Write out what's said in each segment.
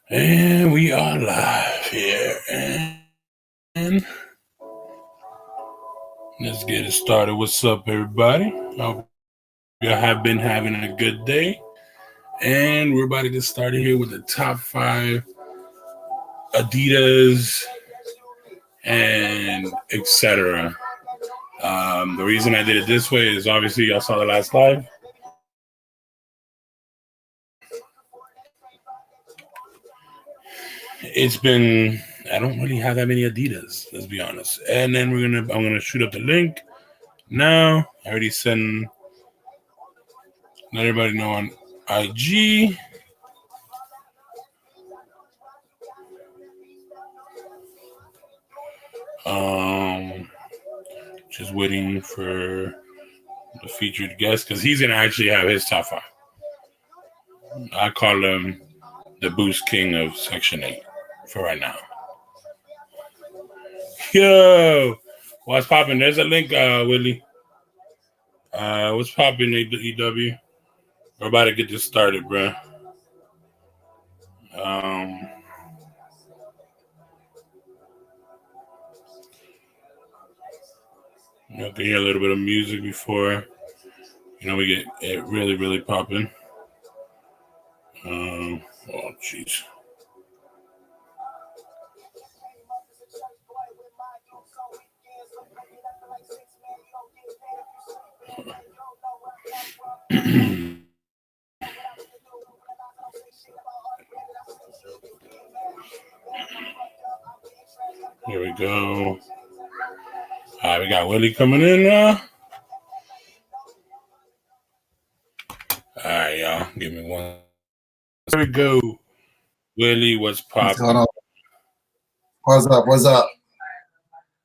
And we are live here. And let's get it started. What's up, everybody? I hope you have been having a good day. And we're about to get started here with the top 5 Adidas and etc. The reason I did it this way is obviously y'all saw the last live. It's been, I don't really have that many Adidas, let's be honest. And then I'm gonna shoot up the link now. I already let everybody know on IG. Just waiting for the featured guest because he's gonna actually have his top 5. I call him the Boost King of Section 8 for right now. Yo, what's popping? There's a link, Willie. What's popping, EW? We're about to get this started, bro. You can hear a little bit of music before we get it really, really popping. Oh, jeez. Here we go. All right, we got Willie coming in now. All right, y'all. Give me one. There we go. Willie, what's popping? What's up? What's up?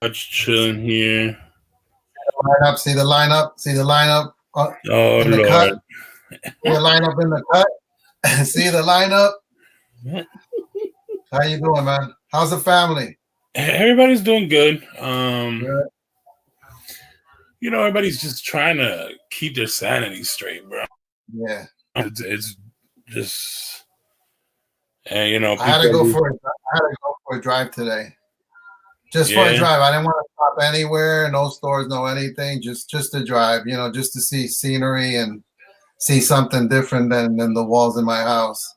What's chilling here? See the lineup. See the lineup. Oh, in the Lord. Cut. See the lineup in the cut. See the lineup. How you doing, man? How's the family? Everybody's doing good. Everybody's just trying to keep their sanity straight, bro. Yeah. It's just, and I had to go for a drive today. Just for a drive. I didn't want to stop anywhere, no stores, no anything. Just to drive, just to see scenery and see something different than the walls in my house.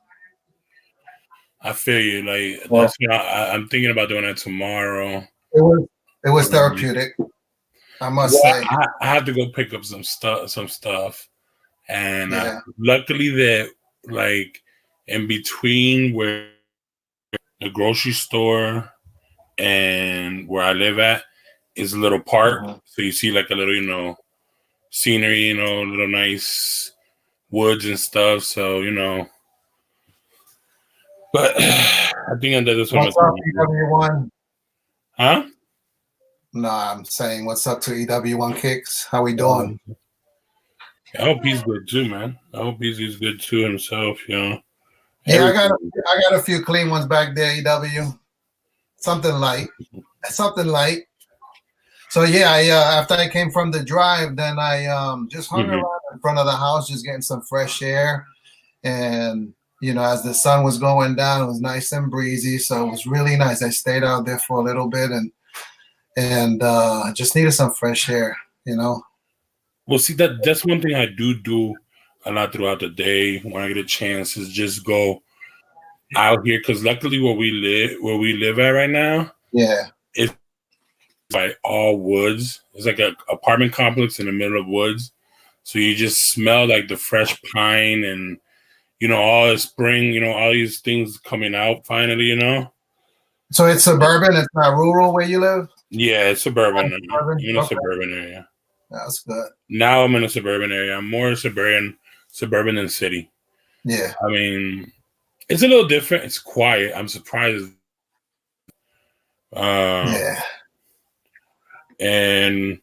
I feel you. Like that's I'm thinking about doing that tomorrow. It was therapeutic. I must say. I have to go pick up some stuff, and luckily that like in between where the grocery store and where I live at is a little park, so you see like a little scenery, little nice woods and stuff. So but I think I did this one. What's up, EW1? Huh? No, I'm saying what's up to EW1 Kicks. How we doing? I hope he's good too, man. I hope he's good too himself. Yeah, I got a few clean ones back there. EW, something light. So yeah, after I came from the drive, then I just hung around in front of the house, just getting some fresh air, and as the sun was going down, it was nice and breezy, so it was really nice. I stayed out there for a little bit and just needed some fresh air, Well, see, that's one thing I do a lot throughout the day when I get a chance is just go out here, because luckily where we live at right now, it's like all woods. It's like an apartment complex in the middle of woods, so you just smell like the fresh pine and all the spring, all these things coming out finally, So it's suburban. It's not rural where you live. Yeah, it's suburban. I'm in a suburban area. That's good. Now I'm in a suburban area. I'm more suburban than city. Yeah. I mean, it's a little different. It's quiet. I'm surprised. And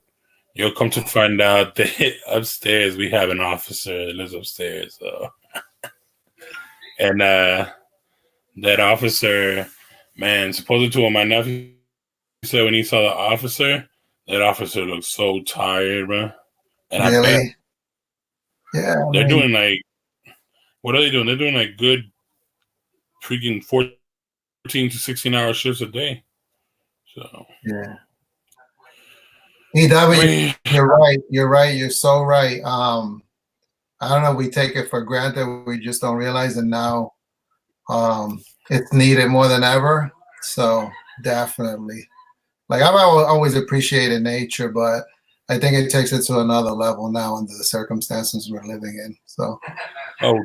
you'll come to find out that upstairs we have an officer that lives upstairs. So, and that officer, man, supposedly to my nephew said when he saw the officer, that officer looked so tired, bro. And really? They're doing like, what are they doing? They're doing like good freaking 14 to 16-hour shifts a day. So yeah. EW, you're right. You're right. You're so right. I don't know. We take it for granted. We just don't realize it now. It's needed more than ever. So definitely, like I've always appreciated nature, but I think it takes it to another level now under the circumstances we're living in. So,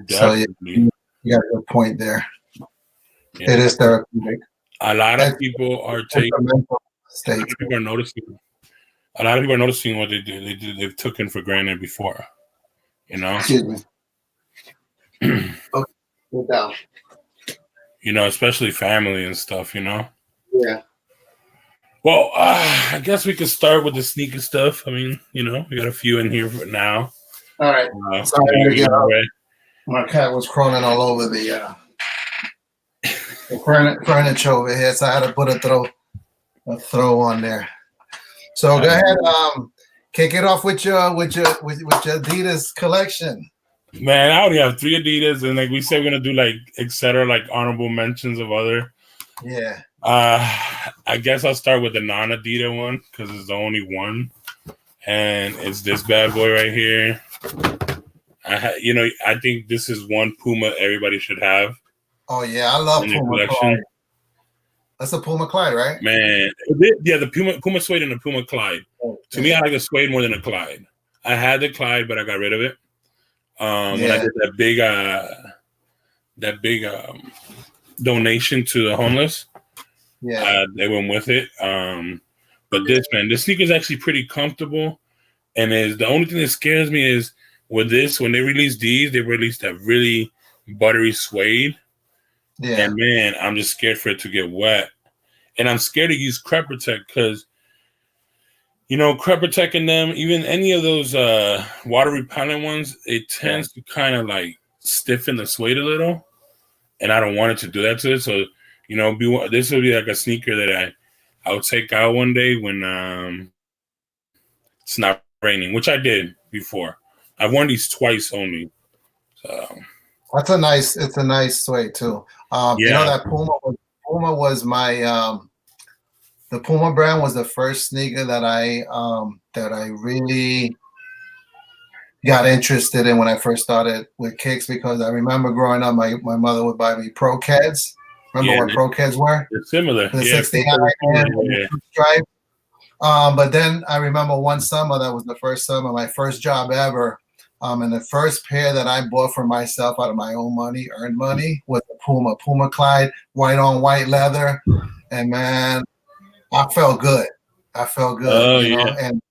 definitely. You got a good point there. Yeah. It is therapeutic. A lot of people are taking. People are noticing. A lot of people are noticing what they do. They've taken for granted before. You know. Excuse me. Okay. Go down. You know, especially family and stuff. You know. Yeah. Well, I guess we could start with the sneaker stuff. I mean, you know, we got a few in here for now. All right. Sorry to get up. My cat was crawling all over the furniture over here, so I had to put a throw on there. So go ahead, kick it off with your Adidas collection. Man, I only have 3 Adidas, and like we said, we're gonna do like etc. like honorable mentions of other. Yeah. I guess I'll start with the non-Adidas one because it's the only one, and it's this bad boy right here. I think this is one Puma everybody should have. Oh yeah, I love Puma Clyde. That's a Puma Clyde, right? Man, yeah, the Puma Suede and the Puma Clyde. Oh, to me, I like the Suede more than the Clyde. I had the Clyde, but I got rid of it. When I did that big donation to the homeless. Yeah, they went with it. But this sneaker is actually pretty comfortable, and is the only thing that scares me is with this when they release these, they released that really buttery suede. Yeah, and man, I'm just scared for it to get wet, and I'm scared to use Crep Protect because Crep Protect in them, even any of those water repellent ones, it tends to kind of like stiffen the suede a little, and I don't want it to do that to it. So this will be like a sneaker that I would take out one day when it's not raining, which I did before. I've worn these twice only. So it's a nice suede too. That Puma was my the Puma brand was the first sneaker that I really got interested in when I first started with kicks, because I remember growing up, my mother would buy me Pro Keds. Remember what Pro Keds were? They're similar. The 69 stripe. But then I remember one summer, that was the first summer, my first job ever. And the first pair that I bought for myself out of my own money, earned money, was the Puma Clyde, white on white leather. And man, I felt good. Oh, know. And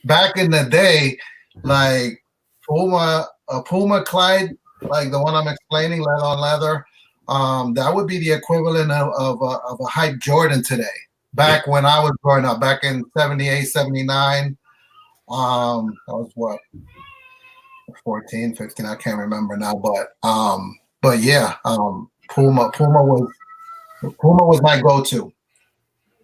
back in the day, like a Puma Clyde, like the one I'm explaining, leather on leather, that would be the equivalent of a hype Jordan today. Back when I was growing up, back in 78, 79, I was what, 14, 15, I can't remember now, but yeah, Puma was my go-to.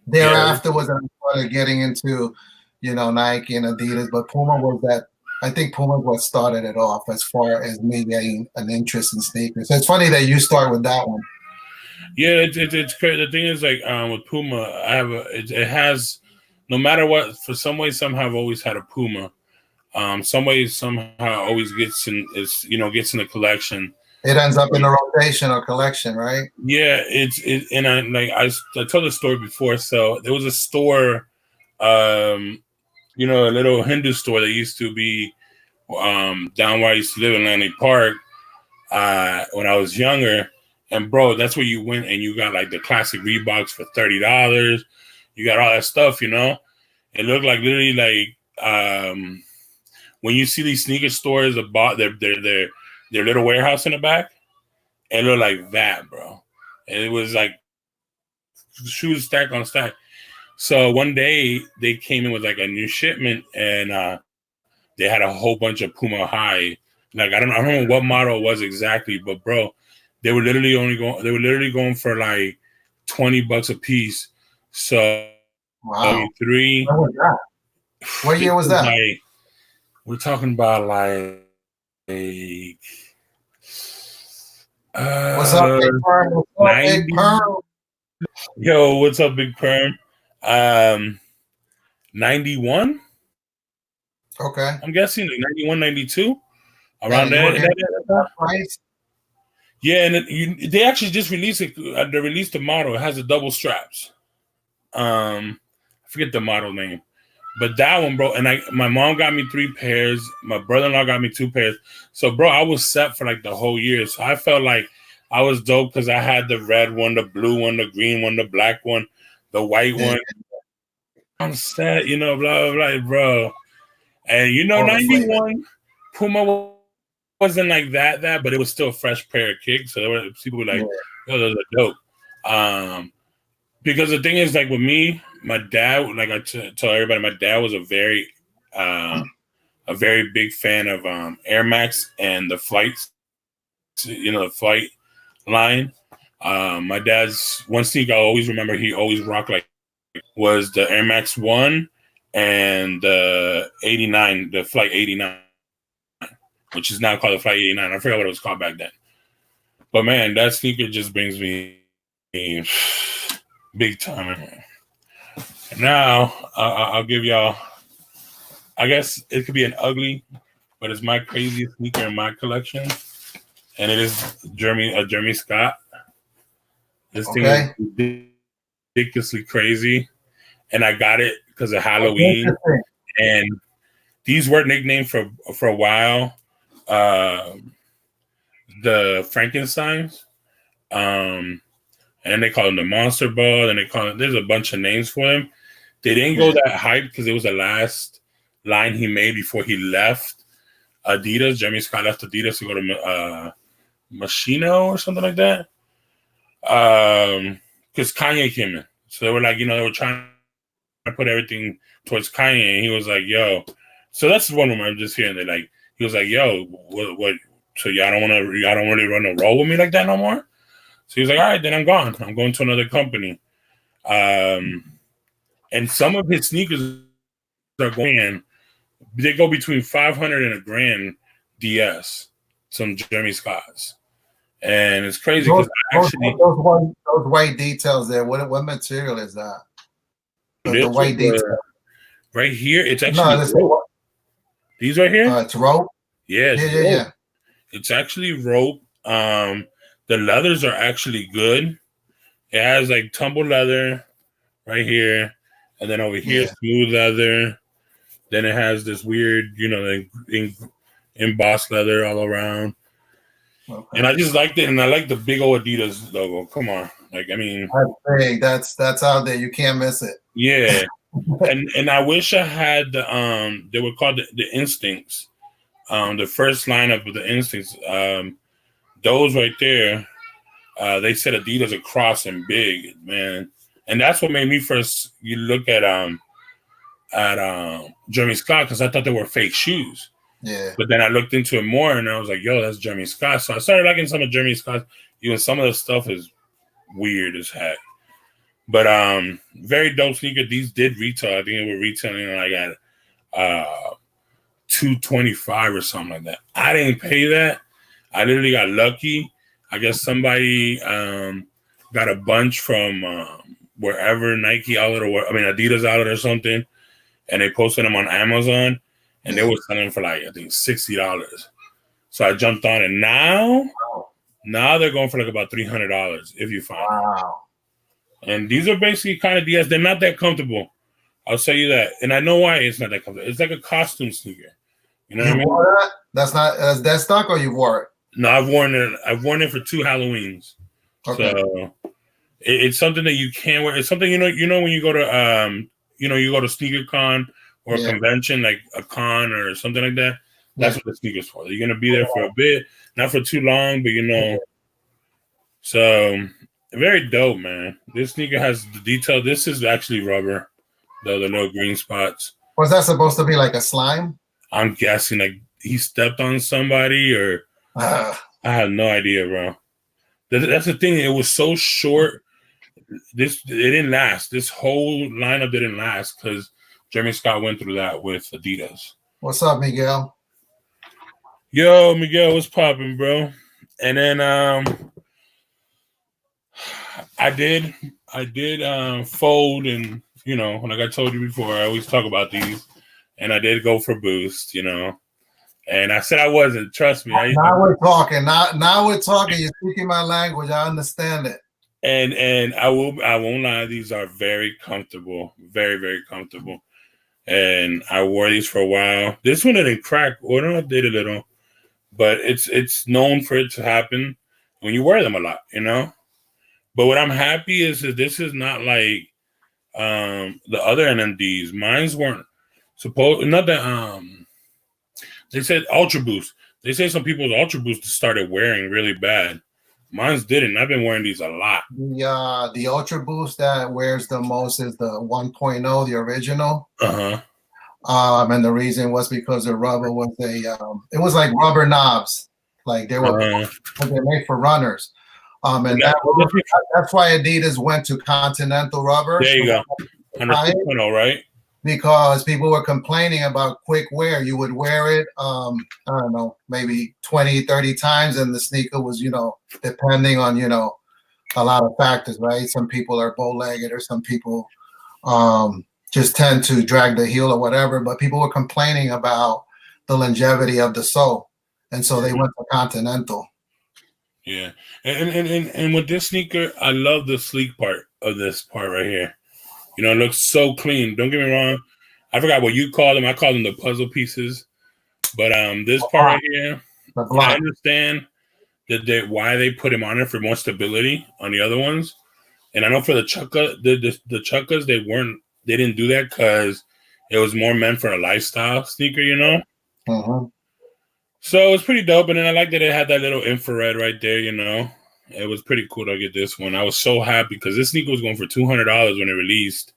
Thereafter was I started getting into, Nike and Adidas, but Puma was that. I think Puma was what started it off as far as me getting an interest in sneakers. So it's funny that you start with that one. Yeah, it's crazy. The thing is, like with Puma, it has, no matter what, for some way, somehow I've always had a Puma. Some way, somehow always gets in the collection. It ends up in a rotation or collection, right? Yeah, and I told the story before. So there was a store, a little Hindu store that used to be down where I used to live in Langley Park when I was younger. And bro, that's where you went and you got like the classic Reeboks for $30. You got all that stuff, It looked like literally like when you see these sneaker stores about their little warehouse in the back, it looked like that, bro. And it was like shoes stack on stack. So one day they came in with like a new shipment, and they had a whole bunch of Puma High. Like I don't know what model it was exactly, but bro, they were literally going for like $20 a piece. So wow. 3. What was that? What year was that? Like, we're talking about like What's up, Big Perm? What's up, Big 90. Perm? Yo, what's up, Big Perm? 91. Okay. I'm guessing like 91, 92. Yeah, Around you were there. getting that price. Yeah, and they actually just released it. They released the model. It has the double straps. I forget the model name, but that one, bro. And my mom got me 3 pairs. My brother-in-law got me 2 pairs. So, bro, I was set for like the whole year. So I felt like I was dope because I had the red one, the blue one, the green one, the black one, the white one. I'm set, blah blah blah, bro. And All the flavors. 91 Puma wasn't like that, but it was still a fresh pair of kicks. So there were people were like, "Oh, those are dope." Because the thing is, like with me, my dad, like I tell everybody, my dad was a very big fan of Air Max and the flights, the flight line. My dad's one sneaker I always remember he always rocked was the Air Max 1 and the 89, the Flight 89, which is now called the Flight 89. I forgot what it was called back then. But man, that sneaker just brings me big time. Now, I'll give y'all, I guess it could be an ugly, but it's my craziest sneaker in my collection. And it is Jeremy Scott. This thing is ridiculously crazy. And I got it because of Halloween. And these were nicknamed for a while the Frankensteins. And then they call them the Monster Ball. Then there's a bunch of names for them. They didn't go that hype because it was the last line he made before he left Adidas. Jeremy Scott left Adidas to go to Machino or something like that. Because Kanye came in. So they were like, they were trying to put everything towards Kanye. And he was like, yo. So that's one of them I'm just hearing. He was like, yo, what? So y'all don't really run a roll with me like that no more? So he was like, all right, then I'm gone. I'm going to another company. And some of his sneakers are going, they go between 500 and $1,000 DS, some Jeremy Scotts. And it's crazy because those white details there. What material is that? The white detail right here. It's actually rope. These right here. It's rope. Yeah, yeah. It's actually rope. The leathers are actually good. It has like tumble leather right here, and then over here smooth leather. Then it has this weird, embossed leather all around. Okay. And I just liked it, and I like the big old Adidas logo. Come on, that's big. That's out there. You can't miss it. Yeah, and I wish I had the they were called the Instincts, the first line of the Instincts. Those right there, they said Adidas across and big, man, and that's what made me first. You look at Jeremy Scott because I thought they were fake shoes. Yeah. But then I looked into it more and I was like, yo, that's Jeremy Scott. So I started liking some of Jeremy Scott. Even some of the stuff is weird as heck. But very dope sneaker. These did retail. I think they were retailing like at $225 or something like that. I didn't pay that. I literally got lucky. I guess somebody got a bunch from wherever, Nike outlet Adidas outlet or something. And they posted them on Amazon. And they were selling for like, I think, $60. So I jumped on it. Now they're going for like about $300 if you find it. And these are basically kind of DS. They're not that comfortable. I'll tell you that. And I know why it's not that comfortable. It's like a costume sneaker. You know what I mean? Wore that? That's not that stock, or you wore it? No, I've worn it. I've worn it for 2 Halloweens. Okay. So it's something that you can wear. It's something when you go to you go to sneaker con. Or a convention like a con or something like that. That's what the sneaker's for. You're gonna be there for a bit, not for too long, but So very dope, man. This sneaker has the detail. This is actually rubber, though, the little green spots. Was that supposed to be like a slime? I'm guessing like he stepped on somebody, or I have no idea, bro. That's the thing. It was so short. It didn't last. This whole lineup didn't last because Jeremy Scott went through that with Adidas. What's up, Miguel? Yo, Miguel, what's popping, bro? And then I did fold, and like I told you before, I always talk about these, and I did go for Boost, and I said I wasn't. Trust me. Now we're talking. Now we're talking. You're speaking my language. I understand it. And I won't lie. These are very comfortable, very very comfortable. And I wore these for a while. This one didn't crack, or no, it did a little, but it's known for it to happen when you wear them a lot, But what I'm happy is that this is not like the other NMDs. Mine's weren't supposed. Not that they said Ultra Boost. They say some people's Ultra Boost started wearing really bad. Mine's didn't. I've been wearing these a lot. The Ultra Boost that wears the most is the 1.0, the original. And the reason was because the rubber was it was like rubber knobs, like they were they're made for runners. And that's why Adidas went to Continental rubber. There you go. 100%, right? Because people were complaining about quick wear. You would wear it, I don't know, maybe 20, 30 times, and the sneaker was, depending on, a lot of factors, right? Some people are bow-legged, or some people just tend to drag the heel or whatever, but people were complaining about the longevity of the sole, and so they went to Continental. Yeah, and with this sneaker, I love the sleek part of this part right here. It looks so clean. Don't get me wrong. I forgot what you call them. I call them the puzzle pieces. But this part right here, I understand that why they put him on it for more stability on the other ones. And I know for the Chukka, the Chukkas, they didn't do that because it was more meant for a lifestyle sneaker, So it's pretty dope. And then I like that it had that little infrared right there, It was pretty cool to get this one. I was so happy because this sneaker was going for $200 when it released.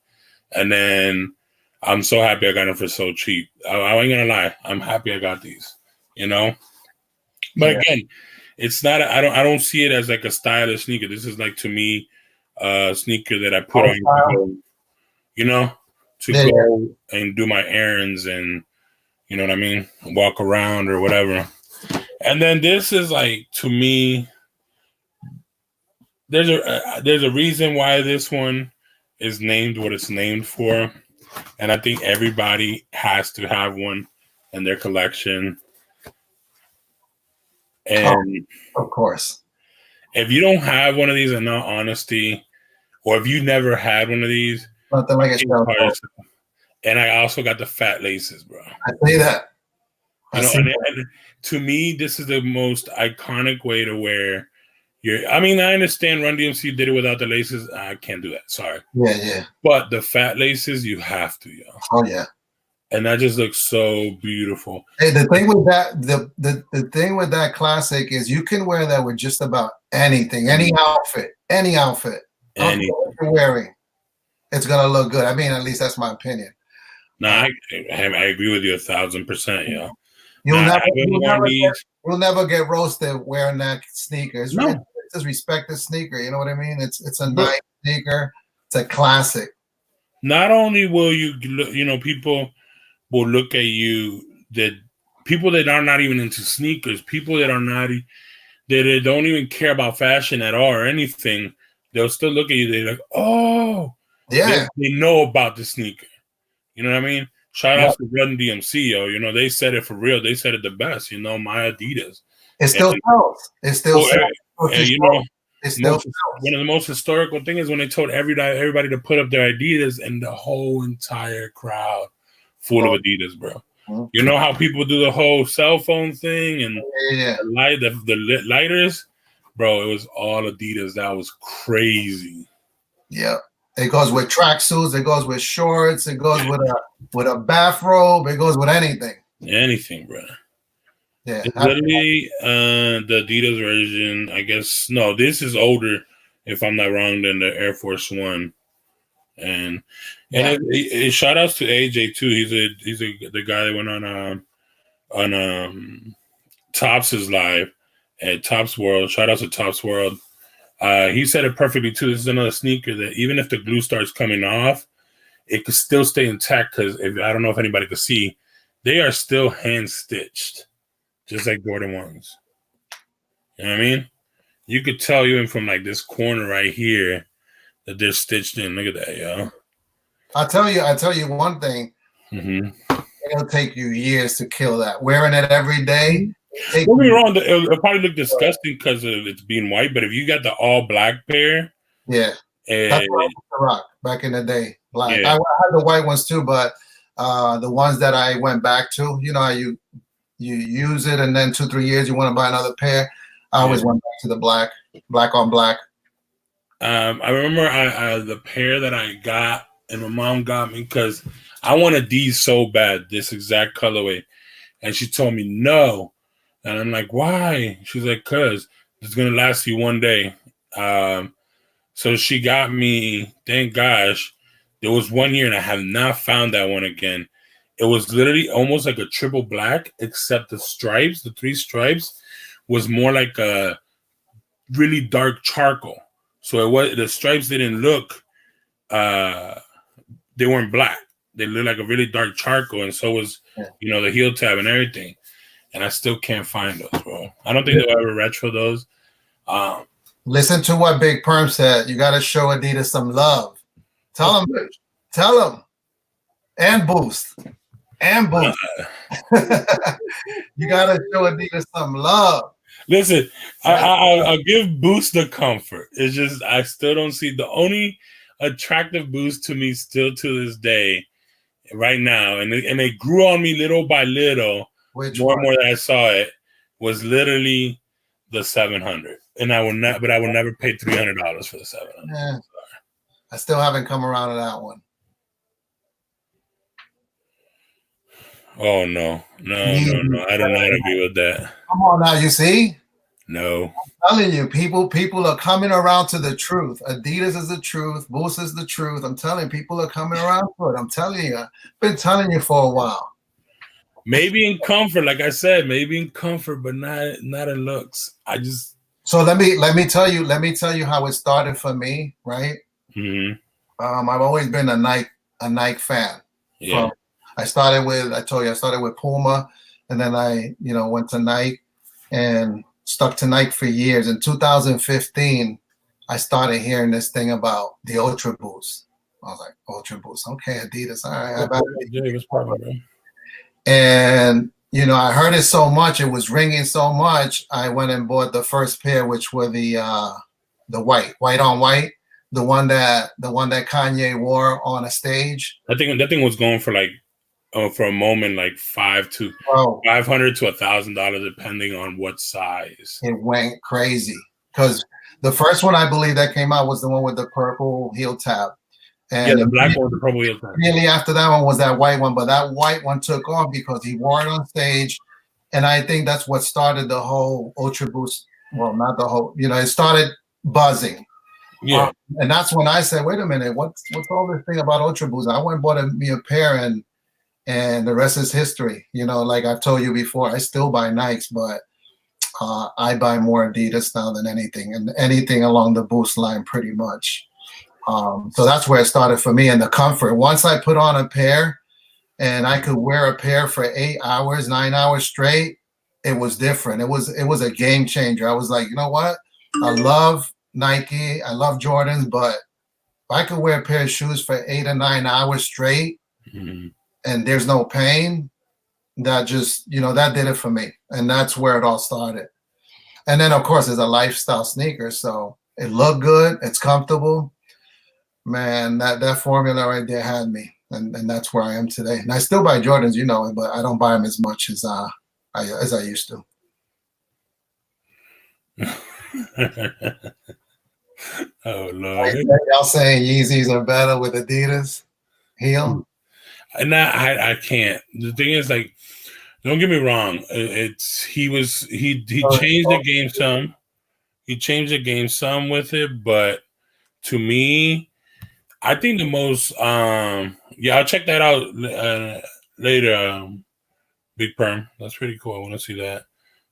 And then I'm so happy I got them for so cheap. I ain't going to lie. I'm happy I got these, But again, it's not, I don't see it as like a stylish sneaker. This is like, to me, a sneaker that I put on, to go and do my errands and, you know what I mean? Walk around or whatever. And then this is like, to me, there's a reason why this one is named what it's named for. And I think everybody has to have one in their collection. And of course, if you don't have one of these, in all honesty, or if you never had one of these, nothing like it. And I also got the fat laces, bro. I say that. And to me, this is the most iconic way to wear I understand Run DMC did it without the laces. I can't do that. Sorry. Yeah. But the fat laces, you have to, yo. Oh yeah. And that just looks so beautiful. Hey, the thing with that, the thing with that classic is you can wear that with just about anything, any outfit. Anything you're wearing, it's gonna look good. At least that's my opinion. No, I agree with you 1,000%, yo. You'll never get roasted wearing that sneaker. It's just respect the sneaker. You know what I mean? It's a nice sneaker. It's a classic. Not only will people will look at you, that people that are not even into sneakers, people that are not, that don't even care about fashion at all or anything, they'll still look at you. They're like, oh, yeah, they know about the sneaker. You know what I mean? Shout out to Run DMC, yo. They said it for real. They said it the best. My Adidas. It still sells. It still sells. One of the most historical things is when they told everybody to put up their Adidas, and the whole entire crowd full of Adidas, bro. Mm-hmm. You know how people do the whole cell phone thing and the lighters, bro? It was all Adidas. That was crazy. Yeah. It goes with tracksuits. It goes with shorts. It goes with a bathrobe. It goes with anything. Anything, bro. Yeah. It's literally the Adidas version. I guess this is older, if I'm not wrong, than the Air Force One. And it shout outs to AJ too. He's the guy that went on Tops's live at Top's World. Shout out to Top's World. He said it perfectly too. This is another sneaker that even if the glue starts coming off, it could still stay intact because I don't know if anybody could see, they are still hand stitched, just like Jordan ones. You know what I mean? You could tell even from like this corner right here that they're stitched in. Look at that, yo. I tell you one thing. Mm-hmm. It'll take you years to kill that. Wearing it every day. Don't get me wrong. It'll probably look disgusting because of it's being white. But if you got the all black pair, yeah, that's what I used to rock back in the day. Black. Yeah. I had the white ones too, but the ones that I went back to, you know, how you use it and then 2-3 years you want to buy another pair. I always went back to the black on black. I remember the pair that I got, and my mom got me because I wanted these so bad, this exact colorway, and she told me no, and I'm like, why? She's like, cause it's gonna last you one day. So she got me. Thank gosh, there was 1 year, and I have not found that one again. It was literally almost like a triple black, except the stripes, the 3 stripes, was more like a really dark charcoal. So the stripes didn't look, they weren't black. They looked like a really dark charcoal, and so was, the heel tab and everything. And I still can't find those, bro. I don't think they'll ever retro those. Listen to what Big Perm said. You got to show Adidas some love. Tell them, and Boost. You got to show Adidas some love. Listen, I'll give Boost the comfort. It's just I still don't see the only attractive Boost to me still to this day, right now, and it grew on me little by little. More and more that I saw it was literally the 700, and I will never pay $300 for the 700. Yeah. I still haven't come around to that one. Oh no! I do not agree with that. Come on now, you see? No. I'm telling you, people are coming around to the truth. Adidas is the truth. Boost is the truth. I'm telling you, people are coming around to it. I'm telling you. I've been telling you for a while. Maybe in comfort, like I said, but not in looks. So let me tell you how it started for me, right? Mm-hmm. I've always been a Nike fan. Yeah. I started with Puma, and then I went to Nike and stuck to Nike for years. In 2015, I started hearing this thing about the Ultra Boost. I was like, Ultra Boost, okay, Adidas, all right. And I heard it so much, it was ringing so much. I went and bought the first pair, which were the white on white, the one that Kanye wore on a stage. I think that thing was going for like, for a moment, like $500 to $1,000, depending on what size. It went crazy because the first one I believe that came out was the one with the purple heel tab. And the black one with the purple heel tab. Really, after that one was that white one, but that white one took off because he wore it on stage, and I think that's what started the whole Ultra Boost. Well, not the whole. It started buzzing. Yeah, and that's when I said, "Wait a minute, what's all this thing about Ultra Boost?" I went and bought me a pair, and the rest is history. Like I've told you before, I still buy Nikes, but I buy more Adidas now than anything, and anything along the Boost line, pretty much. So that's where it started for me, and the comfort. Once I put on a pair, and I could wear a pair for 8 hours, 9 hours straight, it was different. It was a game changer. I was like, you know what? I love Nike, I love Jordans, but if I could wear a pair of shoes for 8 or 9 hours straight, and there's no pain, that just, that did it for me. And that's where it all started. And then, of course, it's a lifestyle sneaker. So it looked good. It's comfortable. Man, that formula right there had me. And that's where I am today. And I still buy Jordans, but I don't buy them as much as I used to. Oh, Lord. Y'all saying Yeezys are better with Adidas heel? And I can't. The thing is, like, don't get me wrong. He changed the game some. He changed the game some with it, but to me, I think the most I'll check that out later. Big Perm, that's pretty cool. I want to see that.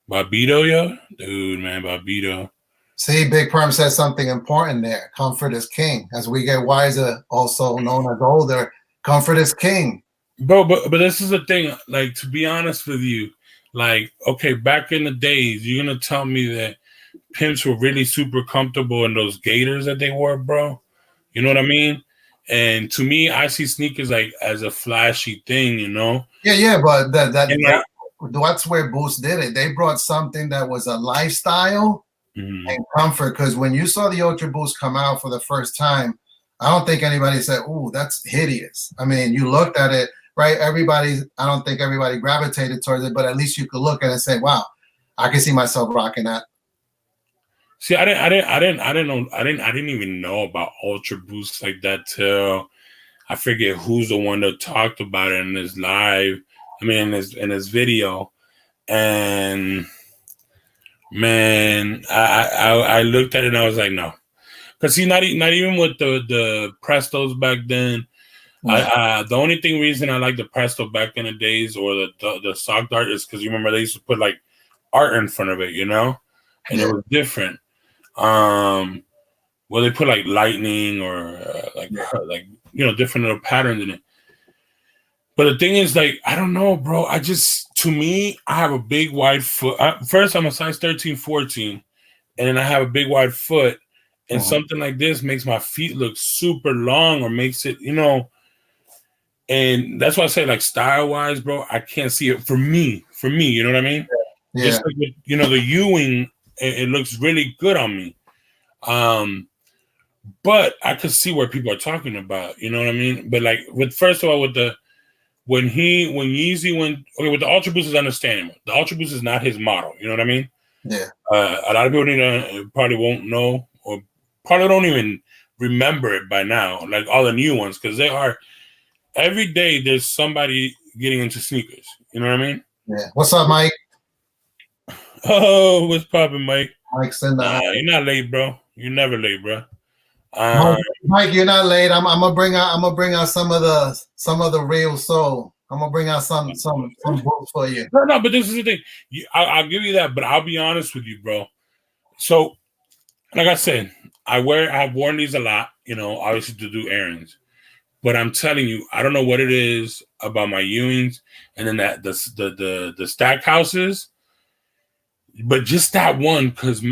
Barbito, yo, dude, man, Barbito. See, Big Perm said something important there. Comfort is king. As we get wiser, also known as older, comfort is king. Bro, but this is the thing. Like, to be honest with you, like, okay, back in the days, you're gonna tell me that pimps were really super comfortable in those Gators that they wore, bro. You know what I mean? And to me, I see sneakers like as a flashy thing, you know. Yeah, but And that's where Boost did it. They brought something that was a lifestyle and comfort. Because when you saw the Ultra Boost come out for the first time, I don't think anybody said, "Ooh, that's hideous." I mean, you looked at it, right? I don't think everybody gravitated towards it, but at least you could look at it and say, "Wow, I can see myself rocking that." see, I didn't even know about Ultra Boost like that till I forget who's the one that talked about it in his live. I mean, in his video, and man, I looked at it and I was like, no, because see, not even with the Prestos back then. The only reason I like the Presto back in the days or the sock dart is because you remember they used to put like art in front of it, you know, and it was different. Well, they put like lightning or like different little patterns in it. But the thing is, like, I don't know, bro. To me, I have a big wide foot. First, I'm a size 13, 14, and then I have a big wide foot, and something like this makes my feet look super long or makes it, you know. And that's why I say, like, style-wise, bro, I can't see it for me, you know what I mean? Yeah. Just like with, the Ewing, it looks really good on me. But I could see where people are talking about, you know what I mean? But like first of all, when Yeezy went with the Ultra Boost is understandable. The Ultra Boost is not his model, you know what I mean? Yeah. A lot of people probably won't know or probably don't even remember it by now, like all the new ones, because they are every day there's somebody getting into sneakers. You know what I mean? Yeah. What's up, Mike? Oh, what's popping, Mike? Mike's in the house. You're not late, bro. You're never late, bro. Mike, you're not late. I'm gonna bring out some of the real soul. I'm gonna bring out some books for you. No, but this is the thing. I'll give you that, but I'll be honest with you, bro. So, like I said, I've worn these a lot, you know, obviously to do errands. But I'm telling you, I don't know what it is about my Ewings and then the stack houses. But just that one, because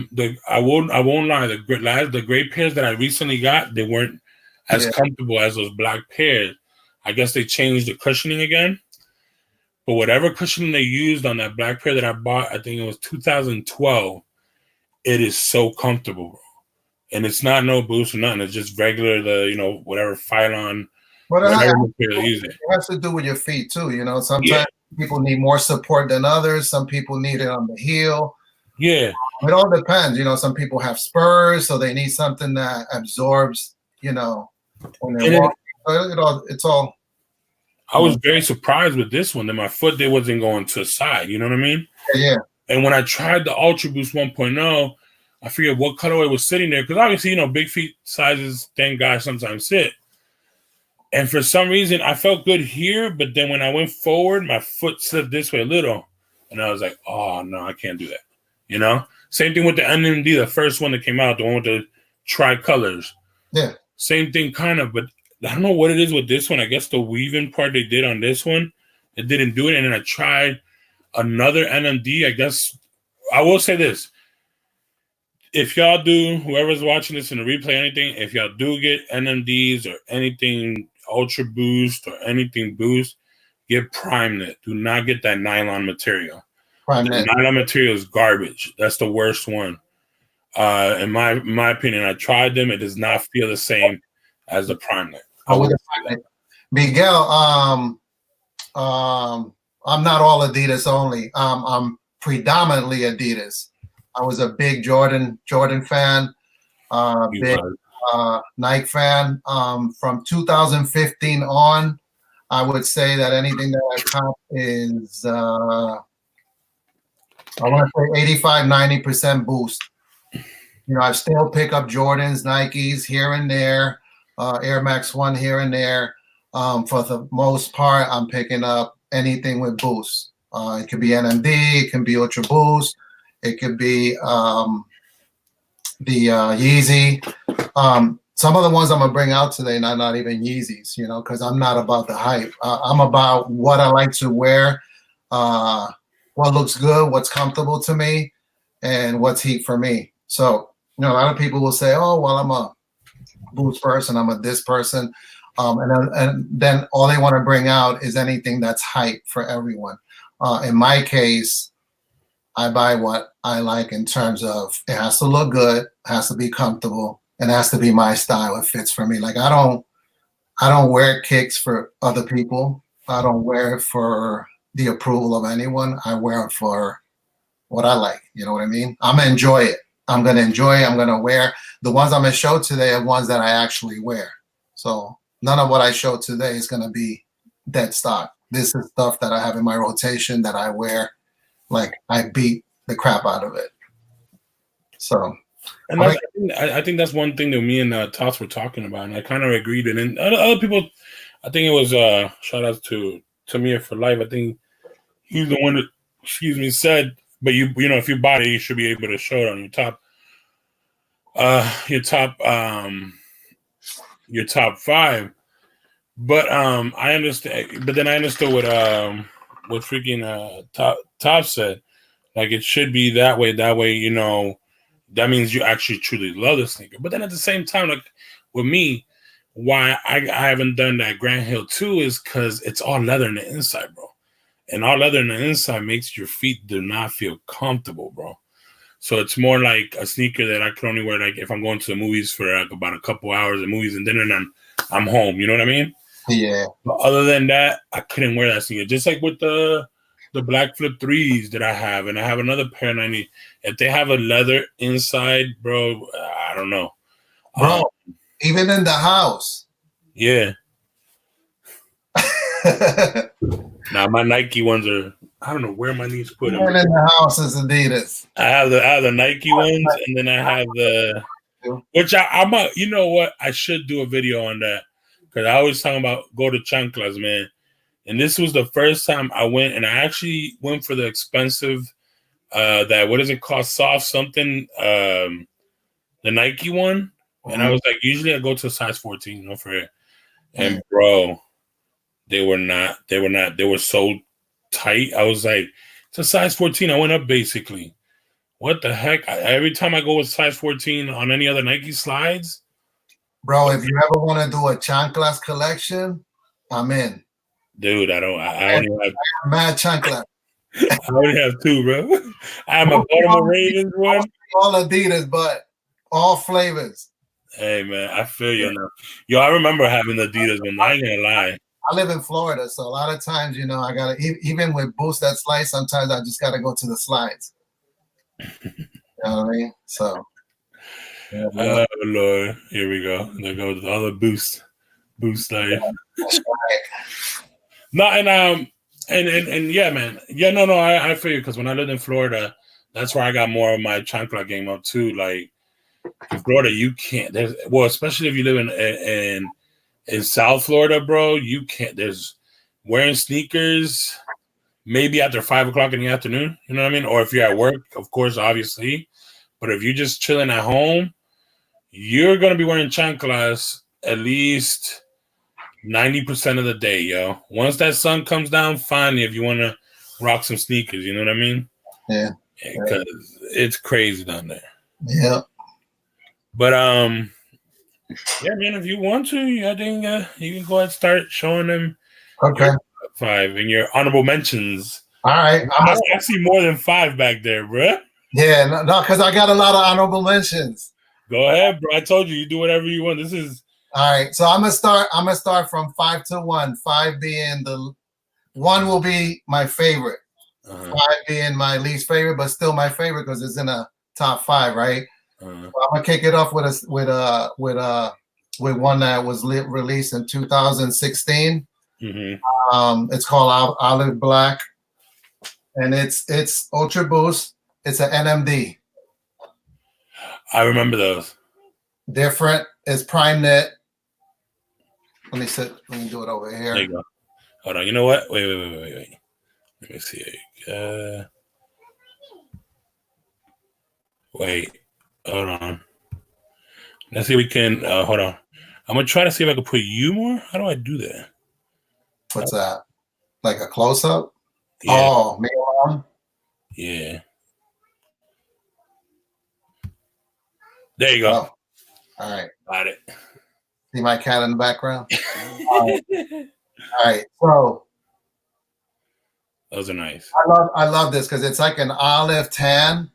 I won't lie, the gray pairs that I recently got, they weren't as comfortable as those black pairs. I guess they changed the cushioning again. But whatever cushioning they used on that black pair that I bought, I think it was 2012, it is so comfortable, bro. And it's not no boost or nothing. It's just regular, whatever Phylon, whatever material they use it. It has to do with your feet too, you know. Sometimes people need more support than others. Some people need it on the heel. Yeah. It all depends. You know, some people have spurs, so they need something that absorbs, you know, when they're walking. It's all. I was very surprised with this one that my foot there wasn't going to the side. You know what I mean? Yeah. And when I tried the Ultra Boost 1.0, I forget what colorway was sitting there because obviously, you know, big feet sizes, thank God, sometimes sit. And for some reason, I felt good here, but then when I went forward, my foot slipped this way a little. And I was like, oh, no, I can't do that. You know? Same thing with the NMD, the first one that came out, the one with the tricolors. Yeah. Same thing kind of, but I don't know what it is with this one. I guess the weaving part they did on this one, it didn't do it. And then I tried another NMD. I guess I will say this. If y'all do, whoever's watching this in the replay, anything, if y'all do get NMDs or anything Ultra Boost or anything Boost, get Prime Knit. Do not get that nylon material. The nylon material is garbage. That's the worst one. In my opinion, I tried them. It does not feel the same as the Prime Knit. Miguel, I'm not all Adidas only. I'm predominantly Adidas. I was a big Jordan fan, big Nike fan. From 2015 on, I would say that anything that I cop is, I want to say 85, 90% Boost. You know, I still pick up Jordans, Nikes here and there, Air Max 1 here and there. For the most part, I'm picking up anything with Boost. It could be NMD, it can be Ultra Boost, it could be the Yeezy. Some of the ones I'm gonna bring out today, not even Yeezys, you know, because I'm not about the hype. I'm about what I like to wear, what looks good, what's comfortable to me, and what's heat for me. So, a lot of people will say, "Oh, well, I'm a boots person. I'm a this person," and then all they want to bring out is anything that's hype for everyone. In my case, I buy what I like in terms of it has to look good, has to be comfortable, and it has to be my style. It fits for me. Like I don't wear kicks for other people. I don't wear it for the approval of anyone. I wear it for what I like. You know what I mean? I'm gonna enjoy it. I'm gonna enjoy it. I'm gonna wear the ones I'm gonna show today are ones that I actually wear. So none of what I show today is gonna be dead stock. This is stuff that I have in my rotation that I wear. Like I beat the crap out of it. So, and I think that's one thing that me and Toss were talking about, and I kind of agreed. And then other people, I think it was shout out to Tamir for life. I think he's the one that, excuse me, said, but you know, if you buy it, you should be able to show it on your top five. But I understand. But then I understood what freaking Top said. Like it should be that way. That way, you know, that means you actually truly love the sneaker. But then at the same time, like with me, why I haven't done that Grand Hill 2 is because it's all leather in the inside, bro. And all leather in the inside makes your feet do not feel comfortable, bro. So it's more like a sneaker that I can only wear like if I'm going to the movies for like about a couple hours of movies and then I'm home. You know what I mean? Yeah. But other than that, I couldn't wear that sneaker. Just like with the black flip 3s that I have, and I have another pair and I need. If they have a leather inside, bro, I don't know. Bro, even in the house. Yeah. Now my Nike ones are. I don't know where my knees put them. Even in the house is Adidas. I have the Nike ones, and then I have the. Which I'm a. You know what? I should do a video on that because I always talking about go to chanclas, man. And this was the first time I went, and I actually went for the expensive. That what is it called? Soft something. The Nike one, and I was like, usually I go to a size 14, you know, for it. And bro, they were so tight. I was like, it's a size 14. I went up basically. What the heck? Every time I go with size 14 on any other Nike slides, bro. If you ever want to do a chanclas collection, I'm in. Dude, I only have mad chanclas. I only have two, bro. I have my Baltimore Ravens one. All Adidas, but all flavors. Hey man, I feel you now. Yo, I remember having the Adidas one. I ain't gonna lie. I live in Florida, so a lot of times, you know, I gotta even with boots that slide. Sometimes I just gotta go to the slides. You know what I mean? So. Oh Lord, here we go. There goes all the boost life. No, and yeah, man. Yeah, no, I feel you because when I lived in Florida, that's where I got more of my chancla game up too. Like in Florida, you can't. Especially if you live in South Florida, bro. You can't. There's wearing sneakers maybe after 5 o'clock in the afternoon. You know what I mean? Or if you're at work, of course, obviously. But if you're just chilling at home, you're gonna be wearing chanclas at least 90% of the day, yo. Once that sun comes down, fine if you want to rock some sneakers. You know what I mean? Yeah. Because it's crazy down there. Yeah. But yeah, man. If you want to, I think you can go ahead and start showing them. Okay. 5 and your honorable mentions. All right. I see more than 5 back there, bro. Yeah, no, because I got a lot of honorable mentions. Go ahead, bro. I told you, you do whatever you want. This is all right. So I'm gonna start from 5 to 1. 5 being the 1 will be my favorite. 5 being my least favorite, but still my favorite because it's in a top 5, right? So I'm gonna kick it off with one that was released in 2016. It's called Olive Black, and it's Ultra Boost. It's an NMD. I remember those. Different. It's Prime Knit. Let me do it over here. There you go. Hold on. You know what? Wait. Let me see. Wait. Hold on. Let's see if we can. Hold on. I'm gonna try to see if I can put you more. How do I do that? What's that? Like a close up? Yeah. Oh, me on? Yeah. There you go. Oh, all right. Got it. See my cat in the background? All right. So Those are nice. I love this because it's like an olive tan.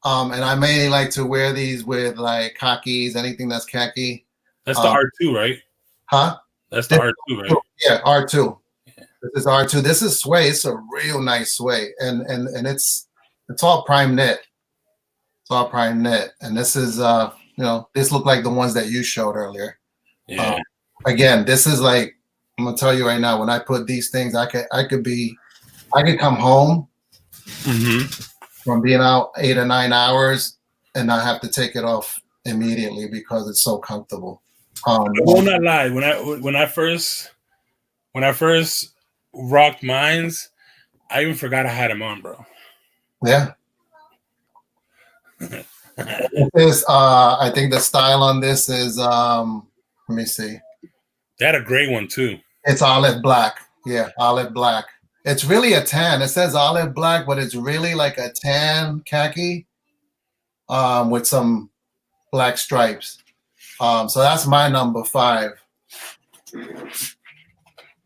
And I mainly like to wear these with like khakis, anything that's khaki. That's the R2, right? Huh? That's the R2, right? Yeah, R2. This is R2. This is suede. It's a real nice suede. And it's all prime knit. It's all prime knit. And this is this looked like the ones that you showed earlier. Yeah. Again, this is like, I'm gonna tell you right now, when I put these things, I could come home from being out 8 or 9 hours and not have to take it off immediately because it's so comfortable. I will not lie. When I first rocked mines, I even forgot I had them on, bro. Yeah. This I think the style on this is let me see. They had a gray one too. It's olive black. Yeah, olive black. It's really a tan. It says olive black, but it's really like a tan khaki with some black stripes. So that's my number 5.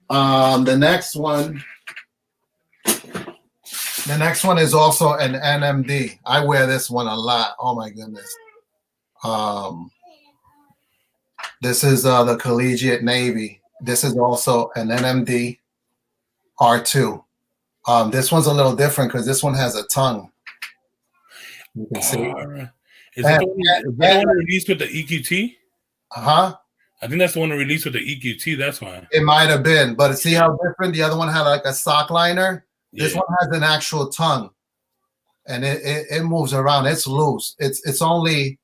The next one is also an NMD. I wear this one a lot. Oh my goodness. This is the Collegiate Navy. This is also an NMD R2. This one's a little different because this one has a tongue. You can see. Is that the one released with the EQT? Uh-huh. I think that's the one released with the EQT. That's why. It might have been, but see how different? The other one had like a sock liner. This one has an actual tongue, and it moves around. It's loose. It's only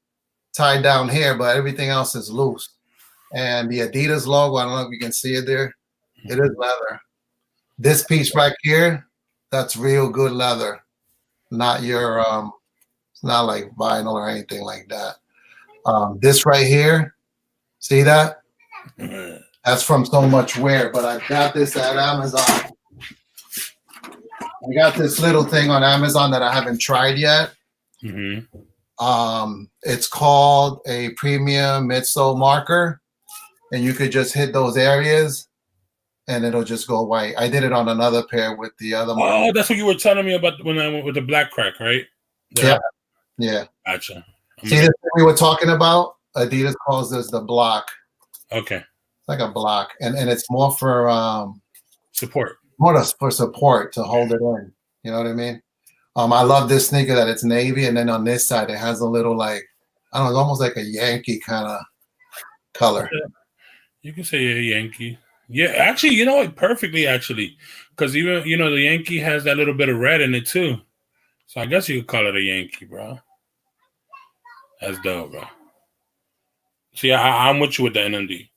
tied down here, but everything else is loose. And the Adidas logo, I don't know if you can see it there. It is leather. This piece right here, that's real good leather. Not your it's not like vinyl or anything like that. This right here, see that? That's from So Much Wear, but I got this at Amazon. I got this little thing on Amazon that I haven't tried yet. It's called a premium midsole marker, and you could just hit those areas and it'll just go white. I did it on another pair with the other one. Oh, that's what you were telling me about when I went with the black crack, right? Yeah. Gotcha. See this thing we were talking about? Adidas calls this the block. Okay. It's like a block, and it's more for support. More for support to hold it in. You know what I mean? I love this sneaker that it's navy, and then on this side it has a little like, I don't know, it's almost like a Yankee kind of color. You can say a Yankee. Yeah, actually, you know what? Perfectly, actually, because even the Yankee has that little bit of red in it too. So I guess you could call it a Yankee, bro. That's dope, bro. See, I'm with you with the NMD.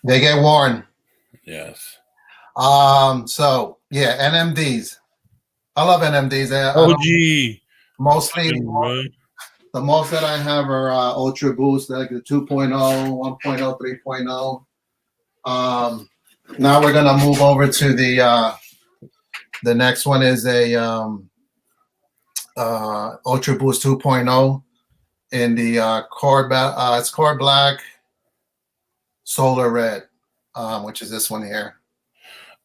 They get worn. Yes. So yeah, NMDs. I love NMDs. OG. Mostly, the most that I have are Ultra Boost, like the 2.0, 1.0, 3.0. Now we're gonna move over to the next one is a Ultra Boost 2.0 in the it's core black, solar red, which is this one here.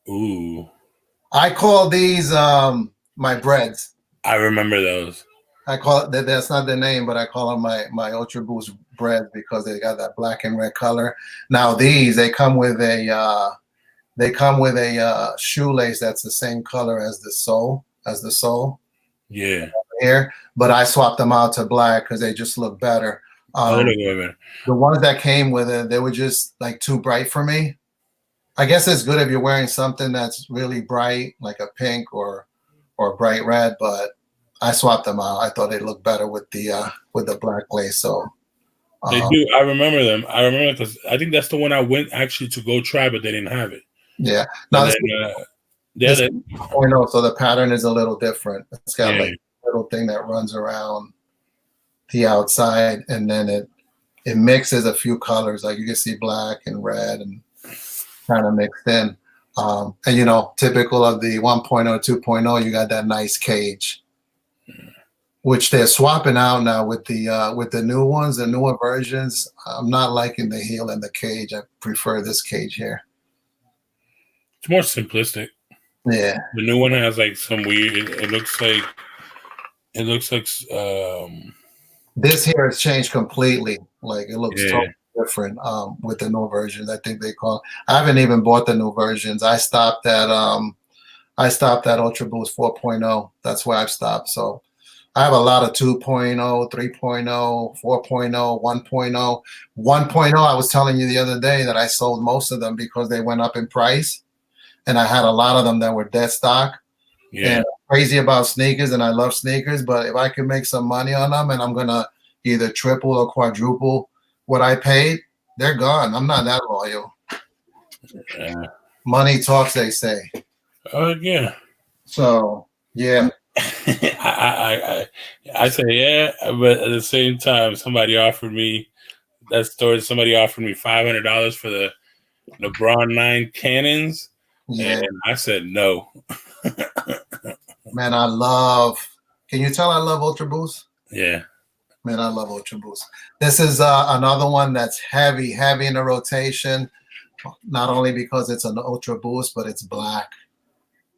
Ooh. I call these my breads. I remember those. I call it that's not the name, but I call them my Ultra Boost breads because they got that black and red color. Now these they come with a shoelace that's the same color as the sole. Yeah. Here, but I swapped them out to black because they just look better. The ones that came with it, they were just like too bright for me. I guess it's good if you're wearing something that's really bright, like a pink or bright red, but I swapped them out. I thought they looked better with the black lace. So they do. I remember them. I remember because I think that's the one I went actually to go try, but they didn't have it. Yeah. Now so the pattern is a little different. It's got like a little thing that runs around the outside, and then it mixes a few colors. Like you can see black and red and kind of mixed in. And typical of the 1.0, 2.0, you got that nice cage. which they're swapping out now with the new ones, the newer versions. I'm not liking the heel and the cage. I prefer this cage here. It's more simplistic. Yeah. The new one has like some weird. It looks like. It looks like. This here has changed completely. Like it looks Yeah. totally different with the new versions. I think they call. I haven't even bought the new versions. I stopped at Ultra Boost 4.0. That's where I've stopped. So I have a lot of 2.0, 3.0, 4.0, 1.0. 1.0, I was telling you the other day that I sold most of them because they went up in price. And I had a lot of them that were dead stock. Yeah. And I'm crazy about sneakers, and I love sneakers. But if I can make some money on them and I'm going to either triple or quadruple what I paid, they're gone. I'm not that loyal. Yeah. Money talks, they say. Yeah. So, yeah. I say yeah, but at the same time, somebody offered me $500 for the LeBron 9 Cannons, and I said no. Man, can you tell I love Ultra Boost? Yeah. Man, I love Ultra Boost. This is another one that's heavy in the rotation, not only because it's an Ultra Boost, but it's black.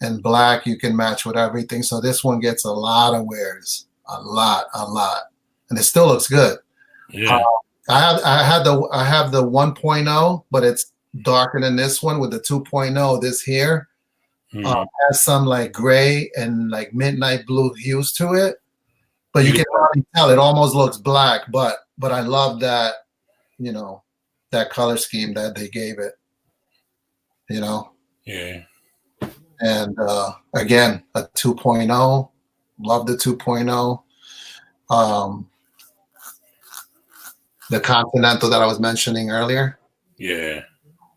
And black you can match with everything. So this one gets a lot of wears, a lot, and it still looks good. Yeah, I have the 1.0, but it's darker than this one with the 2.0. This here has some like gray and like midnight blue hues to it, but you can already tell it almost looks black. But I love that, that color scheme that they gave it. Yeah. And again, a 2.0. Love the 2.0. The Continental that I was mentioning earlier. Yeah.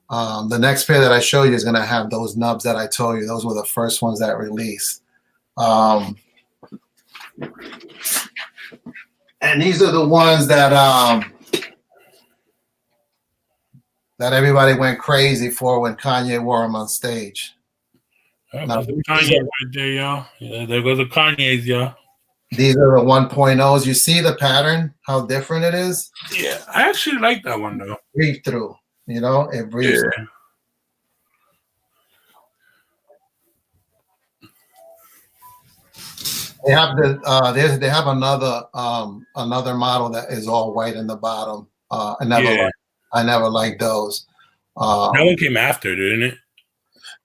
The next pair that I show you is going to have those nubs that I told you. Those were the first ones that released. And these are the ones that everybody went crazy for when Kanye wore them on stage. Now, Kanye right there, y'all. Yeah, there goes the Kanye's, y'all. These are the 1.0s. You see the pattern, how different it is? Yeah, I actually like that one, though. Breathe through, it breathes. Yeah. They have they have another model that is all white in the bottom. I never liked those. That one came after, didn't it?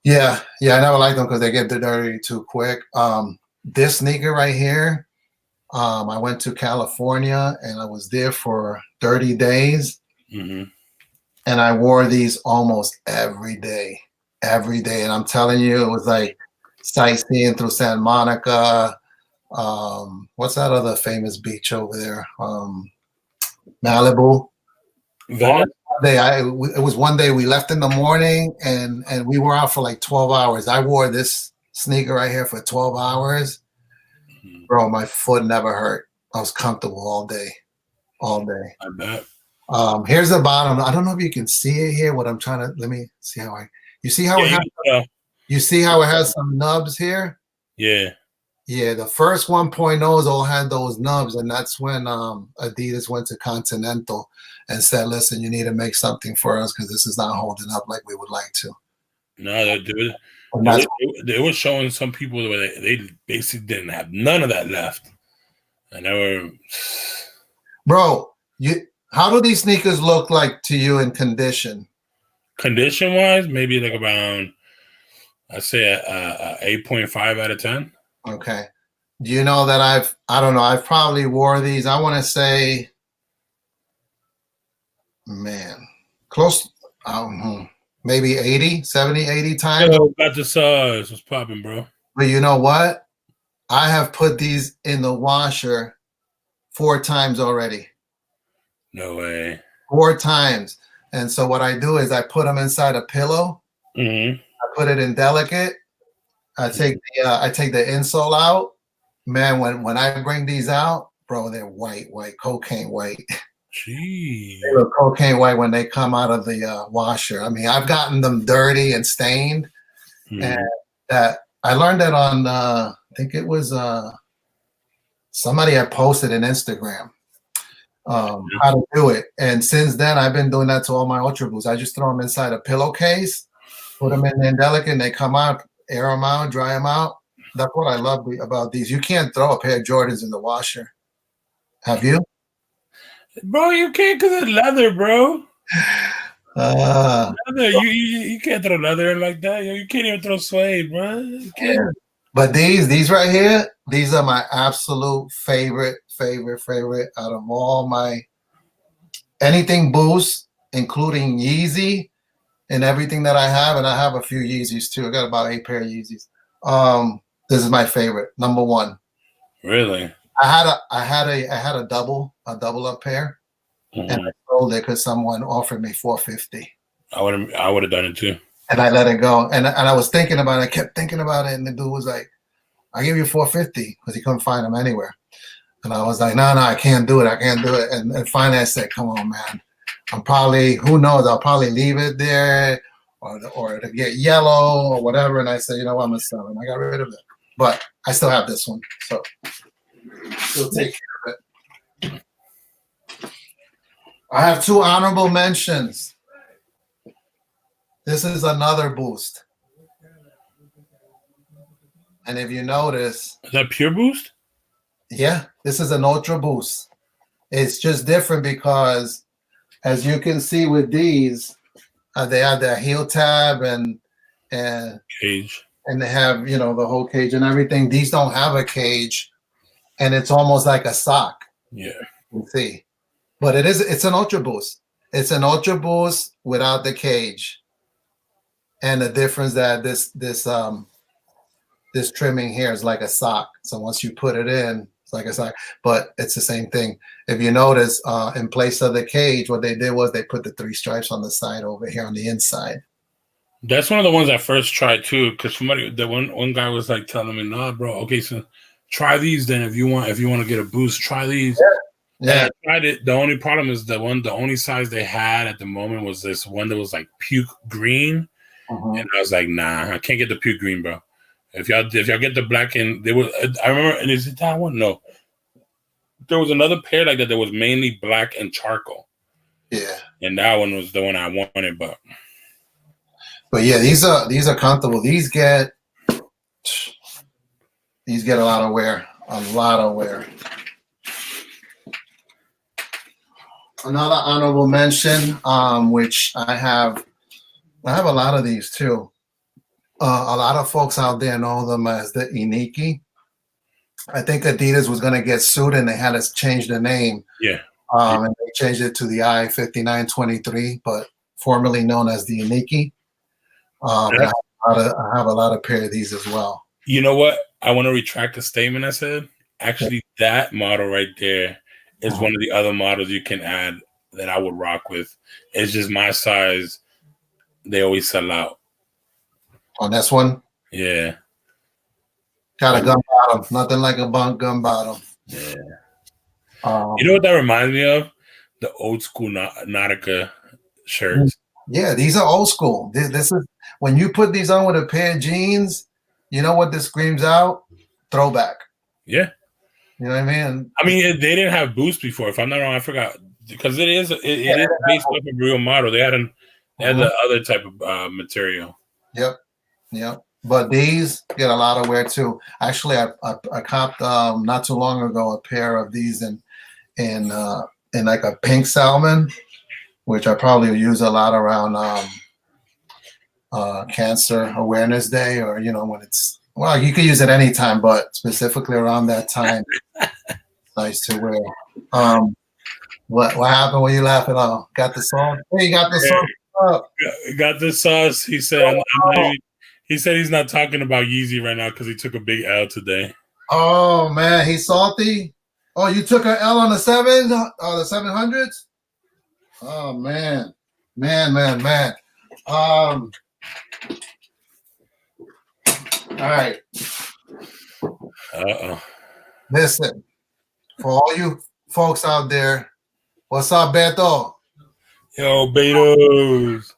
Yeah, I never liked them because they get dirty too quick. This sneaker right here, I went to California and I was there for 30 days. Mm-hmm. And I wore these almost every day. And I'm telling you, it was like sightseeing through Santa Monica. What's that other famous beach over there? Malibu. It was one day we left in the morning and we were out for like 12 hours. I wore this sneaker right here for 12 hours. Bro, my foot never hurt. I was comfortable all day. I bet. Here's the bottom. I don't know if you can see it here. What I'm trying to, let me see how you see how you see how it has some nubs here? Yeah. Yeah, the first 1.0s all had those nubs, and that's when Adidas went to Continental and said, listen, you need to make something for us because this is not holding up like we would like to. No, they were showing some people where they basically didn't have none of that left. And they were... Bro, how do these sneakers look like to you in condition? Condition-wise, maybe like around, I'd say a 8.5 out of 10. Okay. Do you know that I've probably wore these, I want to say, man, close, maybe 70, 80 times. Yo, got the size. What's popping, bro? But you know what? I have put these in the washer 4 times already. No way. 4 times. And so what I do is I put them inside a pillow. Mm-hmm. I put it in delicate. I take the insole out. Man, when I bring these out, bro, they're white, cocaine white. Jeez. They look cocaine white when they come out of the washer. I mean, I've gotten them dirty and stained. Mm-hmm. And that I learned that on I think it was somebody had posted in Instagram how to do it. And since then, I've been doing that to all my Ultra Boosts. I just throw them inside a pillowcase, put them in Mandelic, and they come out, air them out, dry them out. That's what I love about these. You can't throw a pair of Jordans in the washer. Have you? Bro, you can't because it's leather, bro. Leather. You can't throw leather like that. You can't even throw suede, bro. You can't. Yeah. But these right here, these are my absolute favorite out of all my anything Boost, including Yeezy and everything that I have. And I have a few Yeezys too. I got about 8 pair of Yeezys. This is my favorite, number one. Really? I had a double up pair, and I sold it because someone offered me $450. I would have done it too. And I let it go. And I was thinking about it. I kept thinking about it. And the dude was like, I'll give you $450 because he couldn't find them anywhere. And I was like, no, I can't do it. I can't do it. And finally I said, come on, man. I'm probably, who knows, I'll probably leave it there or to get yellow or whatever. And I said, you know what, I'm going to sell it. I got rid of it. But I still have this one. So still take care of it. I have 2 honorable mentions. This is another Boost. And if you notice, is that Pure Boost? Yeah, this is an Ultra Boost. It's just different because, as you can see with these, they have their heel tab and cage, and they have the whole cage and everything. These don't have a cage, and it's almost like a sock. Yeah, you see, but it's an Ultra Boost. It's an Ultra Boost without the cage. And the difference that this trimming here is like a sock. So once you put it in, it's like a sock, but it's the same thing. If you notice, in place of the cage, what they did was they put the 3 stripes on the side over here on the inside. That's one of the ones I first tried too, because one guy was like telling me, "Nah, bro, okay, so try these then if you want to get a boost, try these." Yeah. I tried it. The only problem is the only size they had at the moment was this one that was like puke green. And I was like, nah, I can't get the puke green, bro. If y'all get the black and they were, I remember, and is it that one? No, there was another pair like that that was mainly black and charcoal. Yeah, and that one was the one I wanted, but yeah, these are comfortable. These get a lot of wear, Another honorable mention, which I have a lot of these too. A lot of folks out there know them as the Iniki. I think Adidas was going to get sued and they had to change the name. Yeah. And they changed it to the I-5923, but formerly known as the Iniki. I have a lot of pair of these as well. You know what? I want to retract the statement I said. Actually, that model right there is one of the other models you can add that I would rock with. It's just my size. They always sell out. On this one? Yeah. Got a gun bottom. Nothing like a gun bottom. Yeah. You know what that reminds me of? The old school Nautica shirts. Yeah, these are old school. This is when you put these on with a pair of jeans, you know what this screams out? Throwback. Yeah. You know what I mean? I mean, they didn't have Boost before. If I'm not wrong, I forgot. Because it is based off a real model. They had the other type of material. Yep. But these get a lot of wear too. Actually, I copped not too long ago a pair of these in like a pink salmon, which I probably use a lot around Cancer Awareness Day, or when it's you can use it anytime, but specifically around that time, nice to wear. What happened? What are you laughing at? Got the sauce? Hey, you got the sauce up. Got the sauce. He said. He said he's not talking about Yeezy right now because he took a big L today. Oh man, he's salty. Oh, you took an L on the 700s? Oh man. All right. Listen, for all you folks out there, what's up, Beto? Yo, Betos.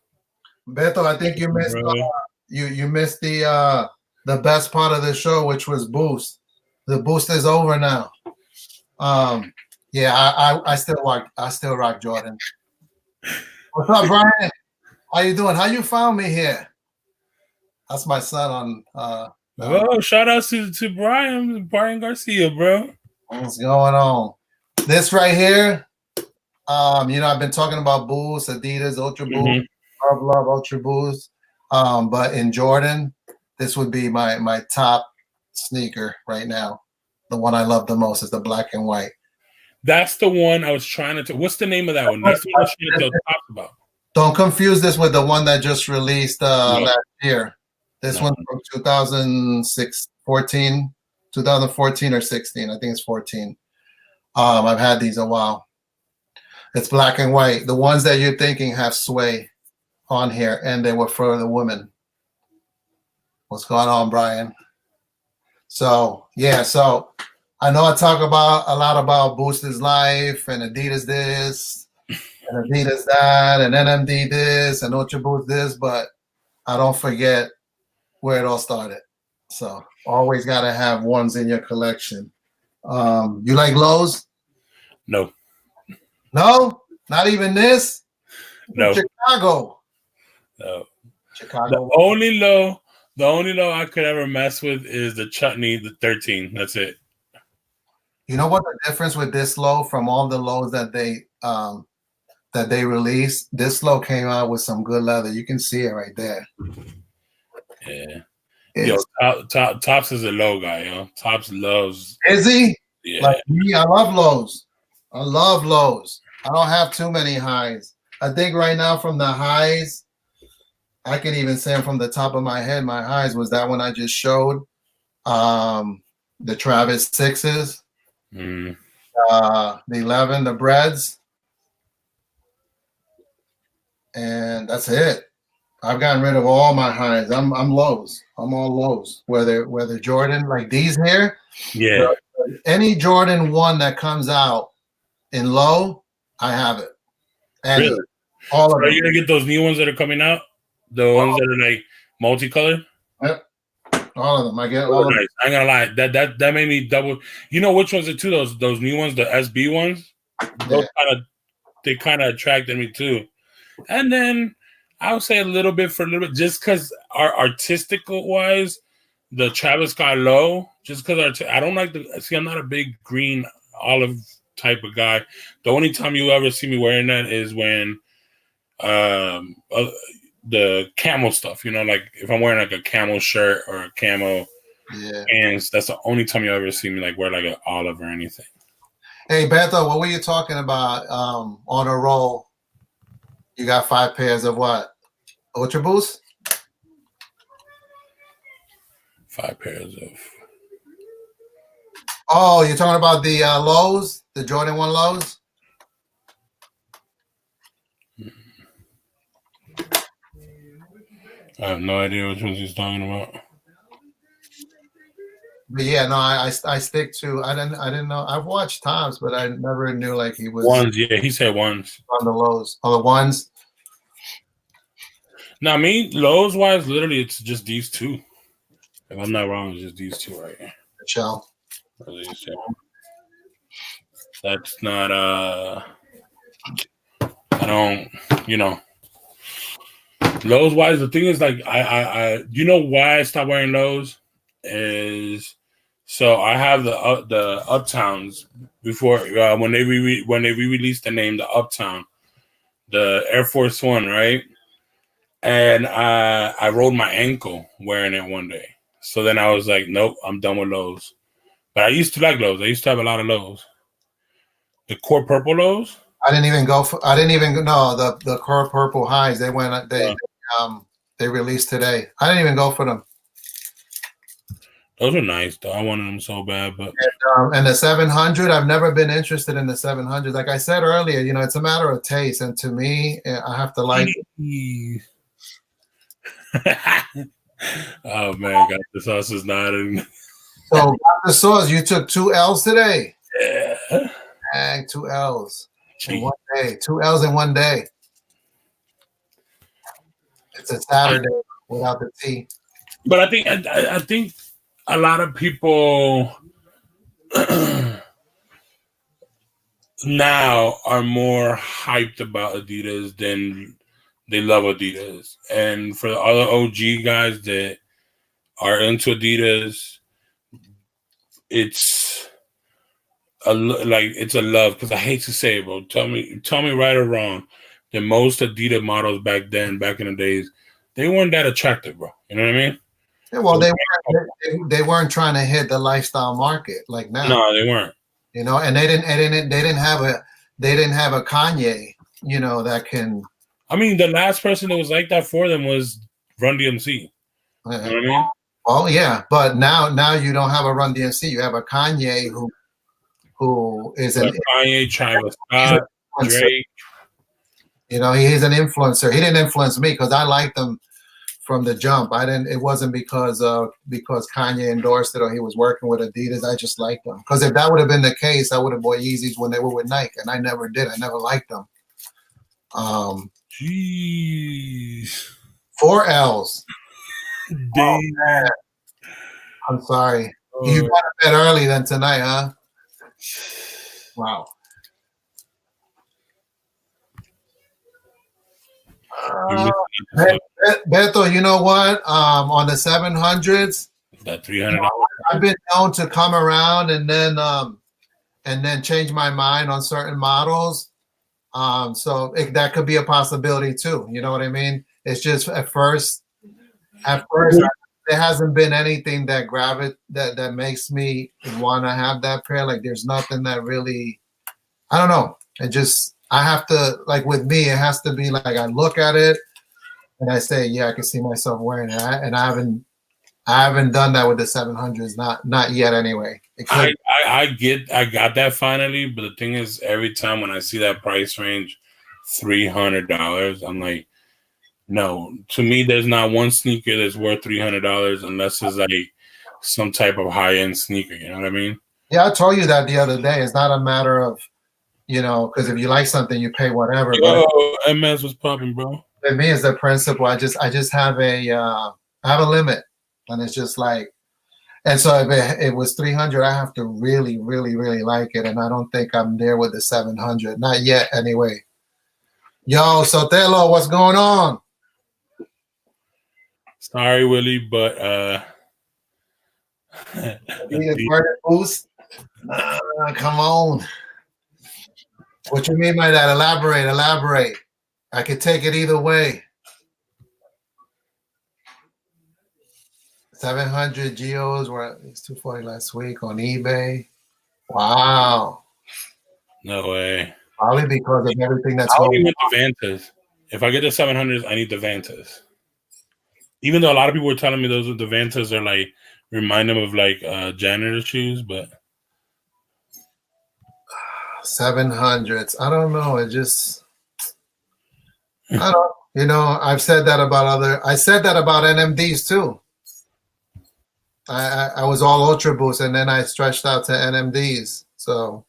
Beto, I think you missed you missed the best part of the show, which was Boost. The Boost is over now. Yeah, I still rock Jordan. What's up, Brian? How you doing? How you found me here? That's my son on Oh, shout out to Brian Garcia, bro. what's going on? This right here, I've been talking about Boost, Adidas, Ultra Boost, love Ultra Boost. But in Jordan, this would be my top sneaker right now. The one I love the most is the black and white. That's the one I was trying to. What's the name of that one? That's the one I was trying to talk about. Don't confuse this with the one that just released last year. This one's from 2014 or 16. I think it's 14. I've had these a while. It's black and white. The ones that you're thinking have sway on here, and they were for the women. What's going on, Brian? So I know I talk about a lot about Boost's life and Adidas this and Adidas that and NMD this and Ultra Boost this, but I don't forget where it all started. So always got to have ones in your collection. You like Lowe's? No, not even this. No, Chicago. No. Chicago. The only low I could ever mess with is the Chutney, the 13. That's it. You know what the difference with this low from all the lows that they released? This low came out with some good leather. You can see it right there. Yeah. Yo, Tops is a low guy, yo. Tops loves. Is he? Yeah. Like me, I love lows. I love lows. I don't have too many highs. I think right now from the highs, I can even say from the top of my head, my highs was that one I just showed. The Travis 6s. The 11, the breads, and that's it. I've gotten rid of all my highs. I'm lows. I'm all lows. Whether Jordan like these here, yeah. Any Jordan 1 that comes out in low, I have it. And really? All of them. Are you gonna get those new ones that are coming out? The ones that are like multicolored? Yep. All of them. I get all of them. I ain't gonna lie. That made me double. You know which ones are too? Those new ones, the SB ones. Those kind of attracted me too. And then I would say a little bit, just because artistic wise, the Travis Scott low. Just because I don't like I'm not a big green olive type of guy. The only time you ever see me wearing that is when the camel stuff, like if I'm wearing like a camel shirt or a camo pants, that's the only time you ever see me like wear like an olive or anything. Hey Beto, what were you talking about on a roll? You got 5 pairs of what? Ultra Boost? 5 pairs of. Oh, you're talking about the lows, the Jordan 1 lows? I have no idea which ones he's talking about. But yeah, no, I stick to. I didn't know. I've watched Tom's, but I never knew like he was ones. Yeah, he said ones on the lows. Oh, the ones. Now, me lows wise, literally, it's just these two. If I'm not wrong, it's just these two right here. Shell. That's not. I don't. Lows wise, the thing is like I you know why I stopped wearing lows is so I have the Uptowns before when they re-released the name the Uptown, the Air Force One, right? And I rolled my ankle wearing it one day. So then I was like, nope, I'm done with lows. But I used to like lows. I used to have a lot of lows. The core purple lows. I didn't even know the core purple highs. They went. They released today. I didn't even go for them. Those are nice though. I wanted them so bad, but and the 700, I've never been interested in the 700. Like I said earlier, it's a matter of taste, and to me, I have to like. Oh man, got the sauce is not in. So got the sauce. You took 2 L's today. Yeah. Dang, 2 L's in one day. 2 L's in one day. It's a Saturday without the T. But I think a lot of people now are more hyped about Adidas than they love Adidas. And for the other OG guys that are into Adidas, it's it's a love, because I hate to say it, bro. Tell me right or wrong. The most Adidas models back then, back in the days, they weren't that attractive, bro. You know what I mean? Yeah, well, they weren't trying to hit the lifestyle market like now. No, they weren't. You know, and they didn't have a Kanye, you know, that can. I mean, the last person that was like that for them was Run DMC. You know what I mean? Oh yeah, but now you don't have a Run DMC. You have a Kanye who is an Kanye, Travis Scott, Drake. You know, he's an influencer. He didn't influence me because I liked him from the jump. I didn't. It wasn't because Kanye endorsed it or he was working with Adidas. I just liked them. Because if that would have been the case, I would have bought Yeezys when they were with Nike, and I never did. I never liked them. Jeez. 4 L's. Oh, I'm sorry. You got to bed early then tonight, huh? Wow. Beto, you know what? On the 700s, that $300. I've been known to come around and then change my mind on certain models. So that could be a possibility too. You know what I mean? It's just at first, there hasn't been anything that makes me want to have that pair. Like there's nothing that really, I don't know. I have to, like with me, it has to be like I look at it and I say, yeah, I can see myself wearing it. And I haven't done that with the 700s, not yet anyway. I got that finally, but the thing is, every time when I see that price range, $300, I'm like, no. To me, there's not one sneaker that's worth $300 unless it's like some type of high end sneaker. You know what I mean? Yeah, I told you that the other day. It's not a matter of, you know, because if you like something, you pay whatever. Yo, MS was popping, bro. For me, it's the principle. I just have I have a limit, and it's just like, and so if it was 300, I have to really, really, really like it, and I don't think I'm there with the 700, not yet, anyway. Yo, Sotelo, what's going on? Sorry, Willie, but need a credit boost? Come on. What you mean by that? Elaborate. I could take it either way. 700 geos were it's 240 last week on eBay. Wow. No way. Probably because of everything that's going on. The Vantas. If I get the 700s, I need the Vantas. Even though a lot of people were telling me those the Vantas are like remind them of like janitor shoes, but 700s. I don't know. I don't. You know, I've said that about I said that about NMDs too. I was all Ultra Boost and then I stretched out to NMDs. So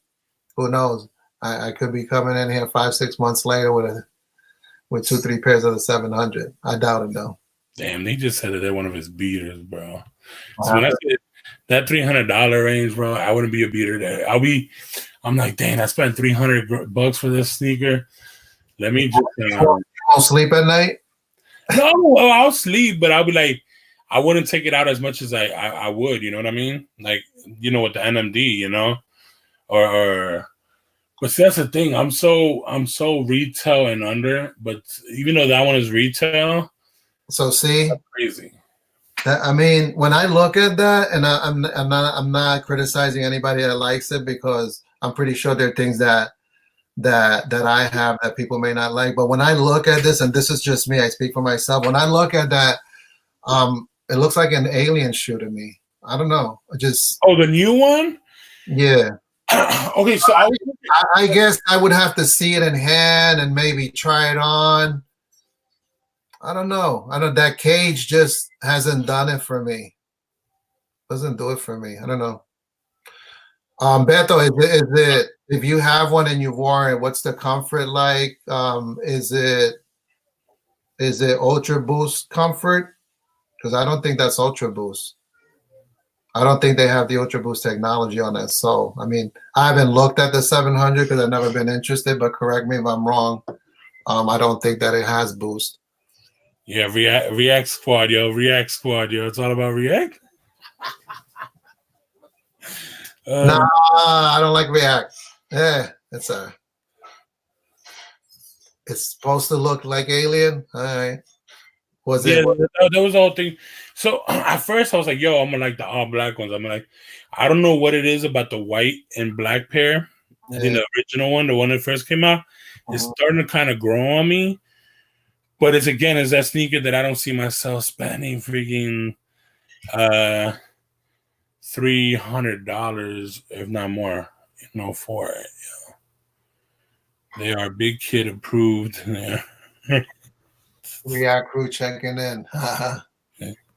who knows? I could be coming in here 5-6 months later with 2-3 pairs of the 700. I doubt it though. Damn, they just said that they're one of his beaters, bro. So when I said that $300 range, bro, I wouldn't be a beater there. I'm like, dang, I spent $300 for this sneaker. Let me just I'll sleep at night. No, well, I'll sleep, but I'll be like, I wouldn't take it out as much as I would. You know what I mean? Like, you know, with the NMD, you know, but see, that's the thing. I'm so retail and under, but even though that one is retail, so see, that's crazy. I mean, when I look at that, and I'm not criticizing anybody that likes it because I'm pretty sure there are things that I have that people may not like. But when I look at this, and this is just me, I speak for myself. When I look at that, it looks like an alien shoe to me. I don't know. The new one? Yeah. Okay, so I guess I would have to see it in hand and maybe try it on. I don't know. That cage just hasn't done it for me. Doesn't do it for me. I don't know. Beto, is it if you have one and you've worn it, what's the comfort like? Is it Ultra Boost comfort? Because I don't think that's Ultra Boost. I don't think they have the Ultra Boost technology on that sole. I mean, I haven't looked at the 700 because I've never been interested, but correct me if I'm wrong. I don't think that it has boost. Yeah, React Squad, yo. React Squad, yo. It's all about React. Nah, I don't like React. Yeah, it's supposed to look like Alien. All right. Was Yeah, it? that was the whole thing. So at first I was like, yo, I'm gonna like the all black ones. I'm like, I don't know what it is about the white and black pair. I think the original one, the one that first came out, is starting to kind of grow on me. But it's that sneaker that I don't see myself spending freaking $300, if not more, for it. They are big kid approved. Yeah. React crew checking in.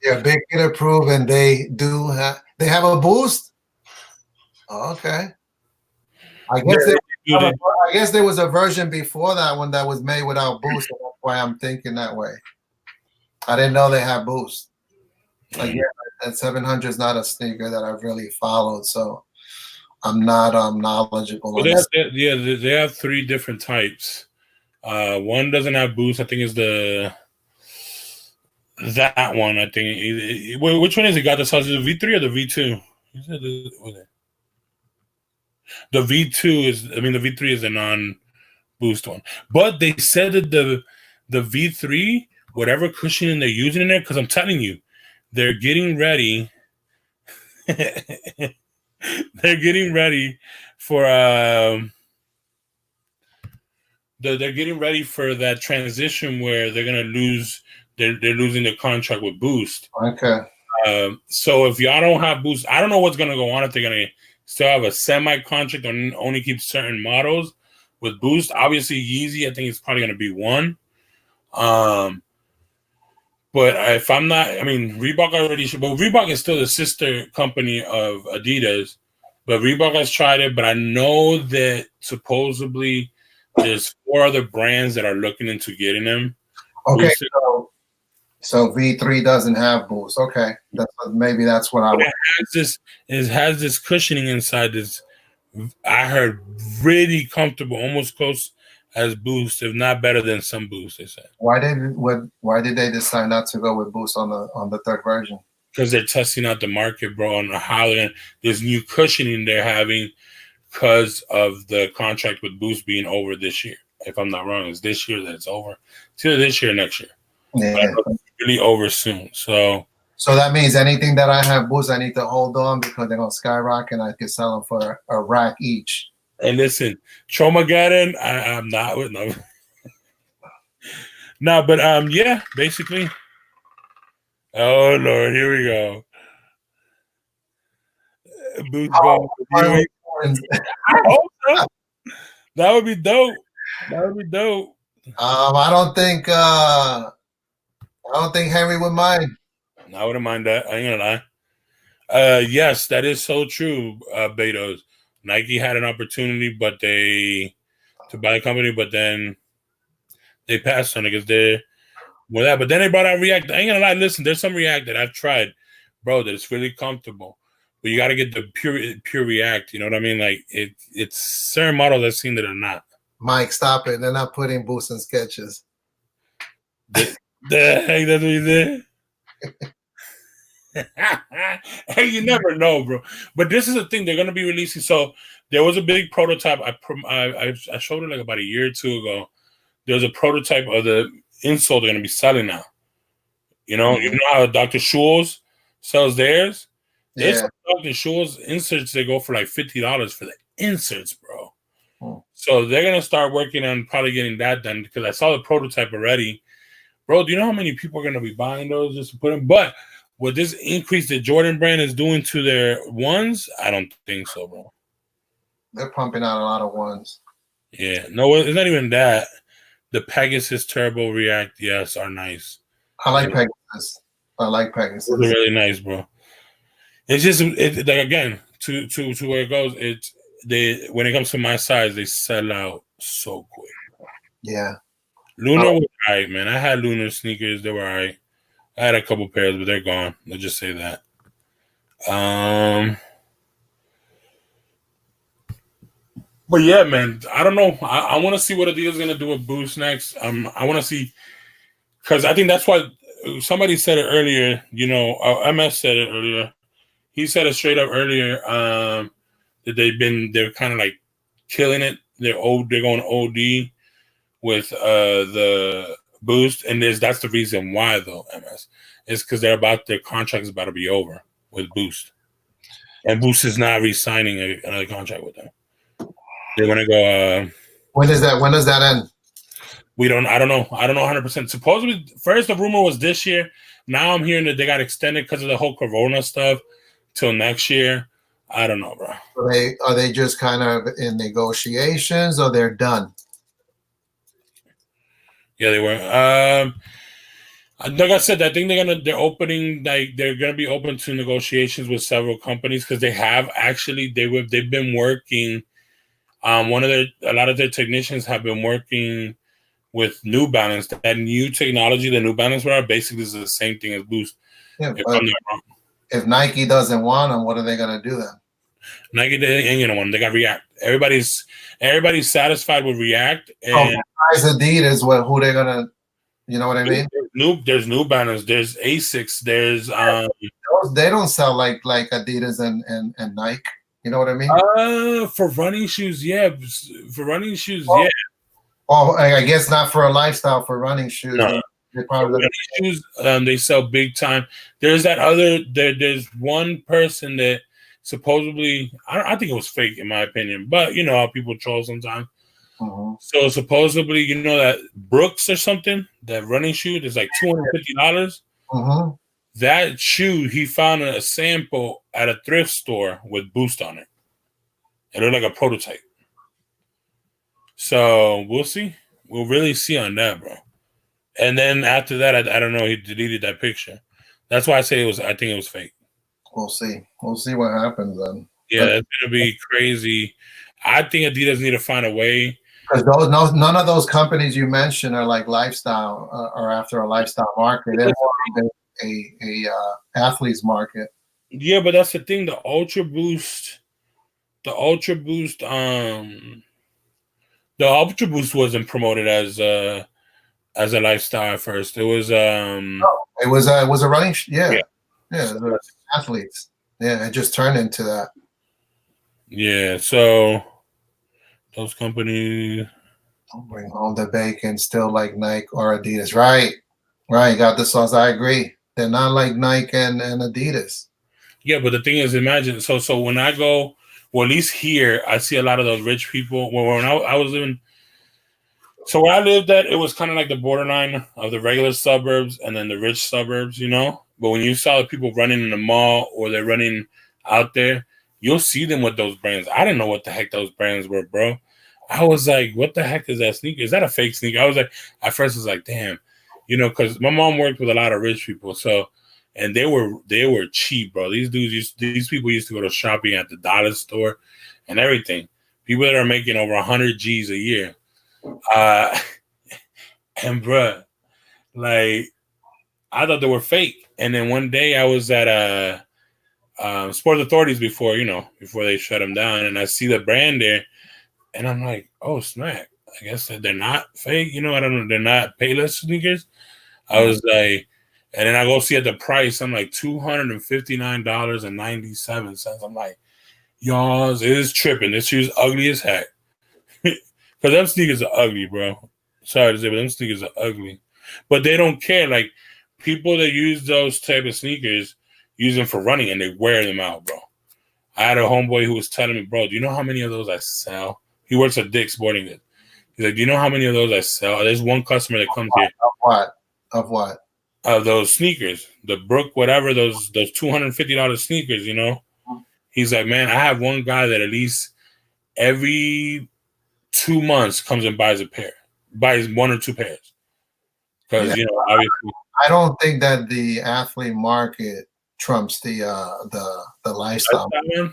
Yeah, big kid approved, and they have a boost. Oh, okay. I guess there was a version before that one that was made without boost. So that's why I'm thinking that way. I didn't know they had boost. Again, that 700 is not a sneaker that I've really followed, so I'm not knowledgeable. Well, they have three different types. One doesn't have boost. I think is that one. I think. Which one is it? Got the size of the V3 or the V2? The V2 is. I mean, the V3 is a non-boost one. But they said that the V3, whatever cushioning they're using in there, because I'm telling you, they're getting ready. They're getting ready for they're getting ready for that transition where they're gonna lose. They're losing their contract with Boost. Okay. So if y'all don't have Boost, I don't know what's gonna go on. If they're gonna still have a semi contract and only keep certain models with Boost. Obviously, Yeezy, I think it's probably gonna be one. But if I'm not, I mean, Reebok already should, but Reebok is still the sister company of Adidas. But Reebok has tried it, but I know that supposedly there's 4 other brands that are looking into getting them. Okay, so V3 doesn't have boost. Okay, maybe that's what I would. It has this cushioning inside this. I heard really comfortable, almost close as Boost, if not better than some Boost. They said. Why did they decide not to go with Boost on the third version? Because they're testing out the market, bro, and how there's new cushioning they're having because of the contract with Boost being over this year. If I'm not wrong, it's this year that it's over. It's either this year or next year. Yeah, it's really over soon. So that means anything that I have Boost, I need to hold on because they're gonna skyrocket, and I can sell them for a rack each. And listen, Chomageddon, I'm not with no. No, but yeah, basically. Oh Lord, here we go. Boost bomb. I hope so. That would be dope. That would be dope. I don't think Henry would mind. I wouldn't mind that. I ain't gonna lie. Yes, that is so true, Betos. Nike had an opportunity, to buy a company, but then they passed on it because they're with that. But then they brought out React. I ain't gonna lie. Listen, there's some React that I've tried, bro. That it's really comfortable, but you got to get the pure React. You know what I mean? Like it's certain models I've seen that are not. Mike, stop it! They're not putting Boost in sketches. The heck, that's what you did. Hey, you never know, bro. But this is the thing; they're gonna be releasing. So there was a big prototype. I showed it like about a year or two ago. There's a prototype of the insole they're gonna be selling now. You know how Dr. Scholl's sells theirs. There's Dr. Scholl's inserts. They go for like $50 for the inserts, bro. So they're gonna start working on probably getting that done because I saw the prototype already, bro. Do you know how many people are gonna be buying those just to put them? But with this increase that Jordan brand is doing to their ones, I don't think so, bro. They're pumping out a lot of ones. Yeah, no, it's not even that. The Pegasus Turbo React, yes, are nice. I like Pegasus. They're really nice, bro. It's just like again to where it goes. When it comes to my size, they sell out so quick. Yeah. Lunar was alright, man. I had Lunar sneakers. They were alright. I had a couple pairs, but they're gone. Let's just say that. Um, but yeah, man, I don't know. I want to see what Adidas is gonna do with Boost next. I want to see because I think that's why somebody said it earlier. MS said it earlier. He said it straight up earlier. That they're kind of like killing it. They're going OD with the Boost, and that's the reason why though. MS is because their contract is about to be over with Boost, and Boost is not re-signing another contract with them. They're gonna go. When does that end? I don't know 100%. Supposedly, first the rumor was this year. Now I'm hearing that they got extended because of the whole Corona stuff till next year. I don't know, bro. Are they just kind of in negotiations, or they're done? Yeah, they were. Like I said, I think they're gonna be open to negotiations with several companies because they've been working. A lot of their technicians have been working with New Balance. That new technology, the New Balance wear, basically is the same thing as Boost. Yeah, if Nike doesn't want them, what are they gonna do then? Nike, they ain't gonna want them. They got React. Everybody's satisfied with React. And besides Adidas, who they're gonna? You know what I mean? There's New Balance. There's Asics. There's they don't sell like Adidas and Nike. You know what I mean? For running shoes, yeah. For running shoes, yeah. Oh, I guess not for a lifestyle. For running shoes, no. Running shoes, they sell big time. There's there's one person that supposedly, I think it was fake in my opinion, but you know how people troll sometimes. Mm-hmm. So supposedly, that Brooks or something, that running shoe is like $250. Mm-hmm. That shoe, he found a sample at a thrift store with Boost on it. It looked like a prototype. So we'll see. We'll really see on that, bro. And then after that, I don't know. He deleted that picture. That's why I say I think it was fake. We'll see. We'll see what happens then. Yeah, that's gonna be crazy. I think Adidas need to find a way. Because none of those companies you mentioned are like lifestyle or after a lifestyle market. They're more a athlete's market. Yeah, but that's the thing. The Ultra Boost wasn't promoted as a lifestyle at first. It was it was a running yeah athletes. Yeah, it just turned into that. Yeah, so those companies don't bring home the bacon, still like Nike or Adidas. Right. Got the sauce. I agree. They're not like Nike and Adidas. Yeah, but the thing is, imagine so when I go, well, at least here, I see a lot of those rich people. Well, when I was living, so where I lived at, it was kind of like the borderline of the regular suburbs and then the rich suburbs, But when you saw the people running in the mall or they're running out there, you'll see them with those brands. I didn't know what the heck those brands were, bro. I was like, what the heck is that sneaker? Is that a fake sneaker? I was like, at first I was like, damn, because my mom worked with a lot of rich people. So, and they were cheap, bro. These people used to go to shopping at the dollar store and everything. People that are making over 100 G's a year. And bro, like, I thought they were fake. And then one day I was at Sports Authorities before they shut them down, and I see the brand there, and I'm like, oh snap! I guess that they're not fake. I don't know. They're not Payless sneakers. I was like, and then I go see at the price. I'm like $259.97. I'm like, y'all, it is tripping. This shoe's ugly as heck. Because them sneakers are ugly, bro. Sorry to say, but them sneakers are ugly. But they don't care. Like, people that use those type of sneakers use them for running and they wear them out, bro. I had a homeboy who was telling me, bro, do you know how many of those I sell? He works at Dick's Sporting Goods. He's like, do you know how many of those I sell? There's one customer that comes here. Of what? Of those sneakers. The Brook, whatever, those $250 sneakers, He's like, man, I have one guy that at least every 2 months comes and buys one or two pairs. Because, obviously. I don't think that the athlete market trumps the lifestyle.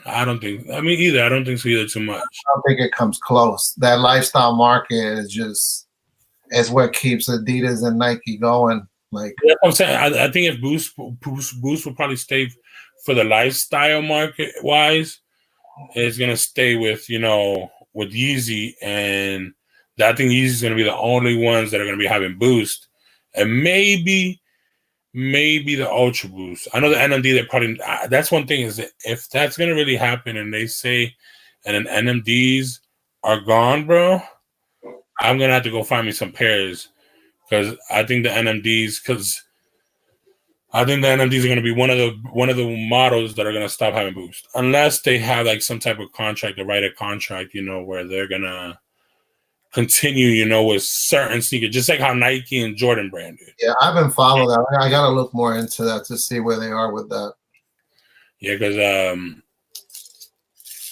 I don't think. I mean, either. I don't think so either. Too much. I don't think it comes close. That lifestyle market is what keeps Adidas and Nike going. Like, yeah, I'm saying, I think if Boost will probably stay for the lifestyle market wise is gonna stay with with Yeezy, and I think Yeezy's gonna be the only ones that are gonna be having Boost, and maybe the Ultra Boost. I know the NMD. They probably that's one thing is that if that's gonna really happen, and they say, and then NMDs are gone, bro, I'm gonna have to go find me some pairs because I think the NMDs are going to be one of the models that are going to stop having Boost, unless they have like some type of contract, to write a contract, where they're going to continue, with certain sneakers, just like how Nike and Jordan brand did. Yeah, I've been following that. I got to look more into that to see where they are with that. Yeah, because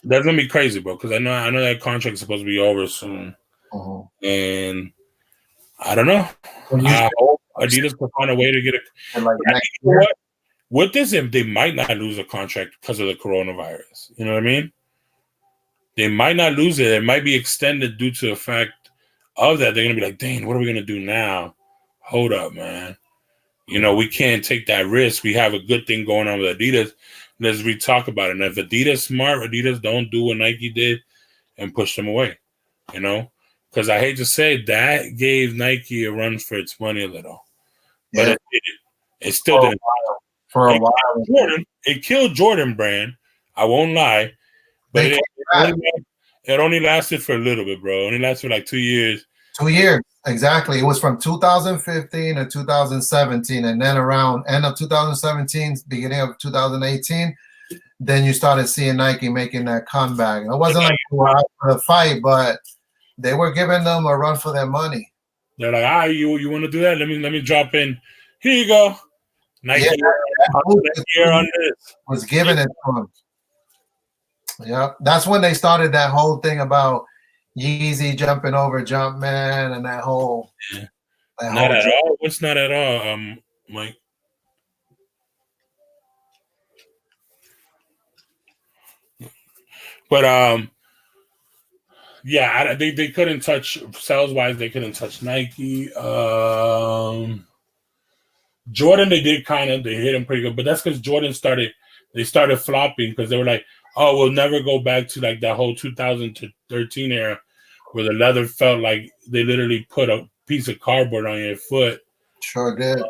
that's gonna be crazy, bro. Because I know that contract is supposed to be over soon, and I don't know. I hope Adidas can find a way to get it. Like what? With this, they might not lose a contract because of the coronavirus. You know what I mean? They might not lose it. It might be extended due to the fact of that. They're gonna be like, "Dang, what are we gonna do now? Hold up, man. We can't take that risk. We have a good thing going on with Adidas. Let's re-talk about it. And if Adidas smart, Adidas don't do what Nike did and push them away. Because I hate to say that gave Nike a run for its money a little, but it still didn't. For a while, it killed Jordan brand. I won't lie, but it only lasted for a little bit, bro. It only lasted for like 2 years. 2 years, exactly. It was from 2015 to 2017, and then around end of 2017, beginning of 2018, then you started seeing Nike making that comeback. It wasn't like they were out for the fight, but they were giving them a run for their money. They're like, you want to do that? Let me drop in. Here you go. Nike was giving it to them. Yeah, that's when they started that whole thing about Yeezy jumping over Jumpman and that whole. Not at all. What's not at all, Mike? But yeah, they couldn't touch sales wise. They couldn't touch Nike. Jordan, they did they hit him pretty good, but that's because Jordan started flopping because they were like, oh, we'll never go back to like that whole 2013 era where the leather felt like they literally put a piece of cardboard on your foot. Sure did.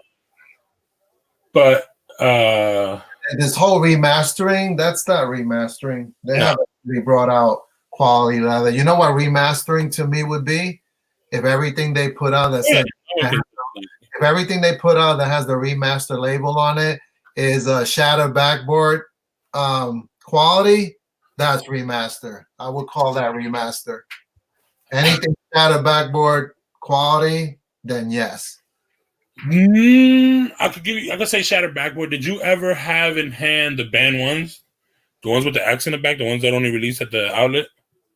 But this whole remastering, that's not remastering. They haven't really brought out quality leather. You know what remastering to me would be? If everything they put out that said if everything they put out that has the remaster label on it is a shattered backboard quality, that's remaster. I would call that remaster. Anything shattered backboard quality, then yes. I could say shattered backboard. Did you ever have in hand the band ones? The ones with the X in the back, the ones that only released at the outlet?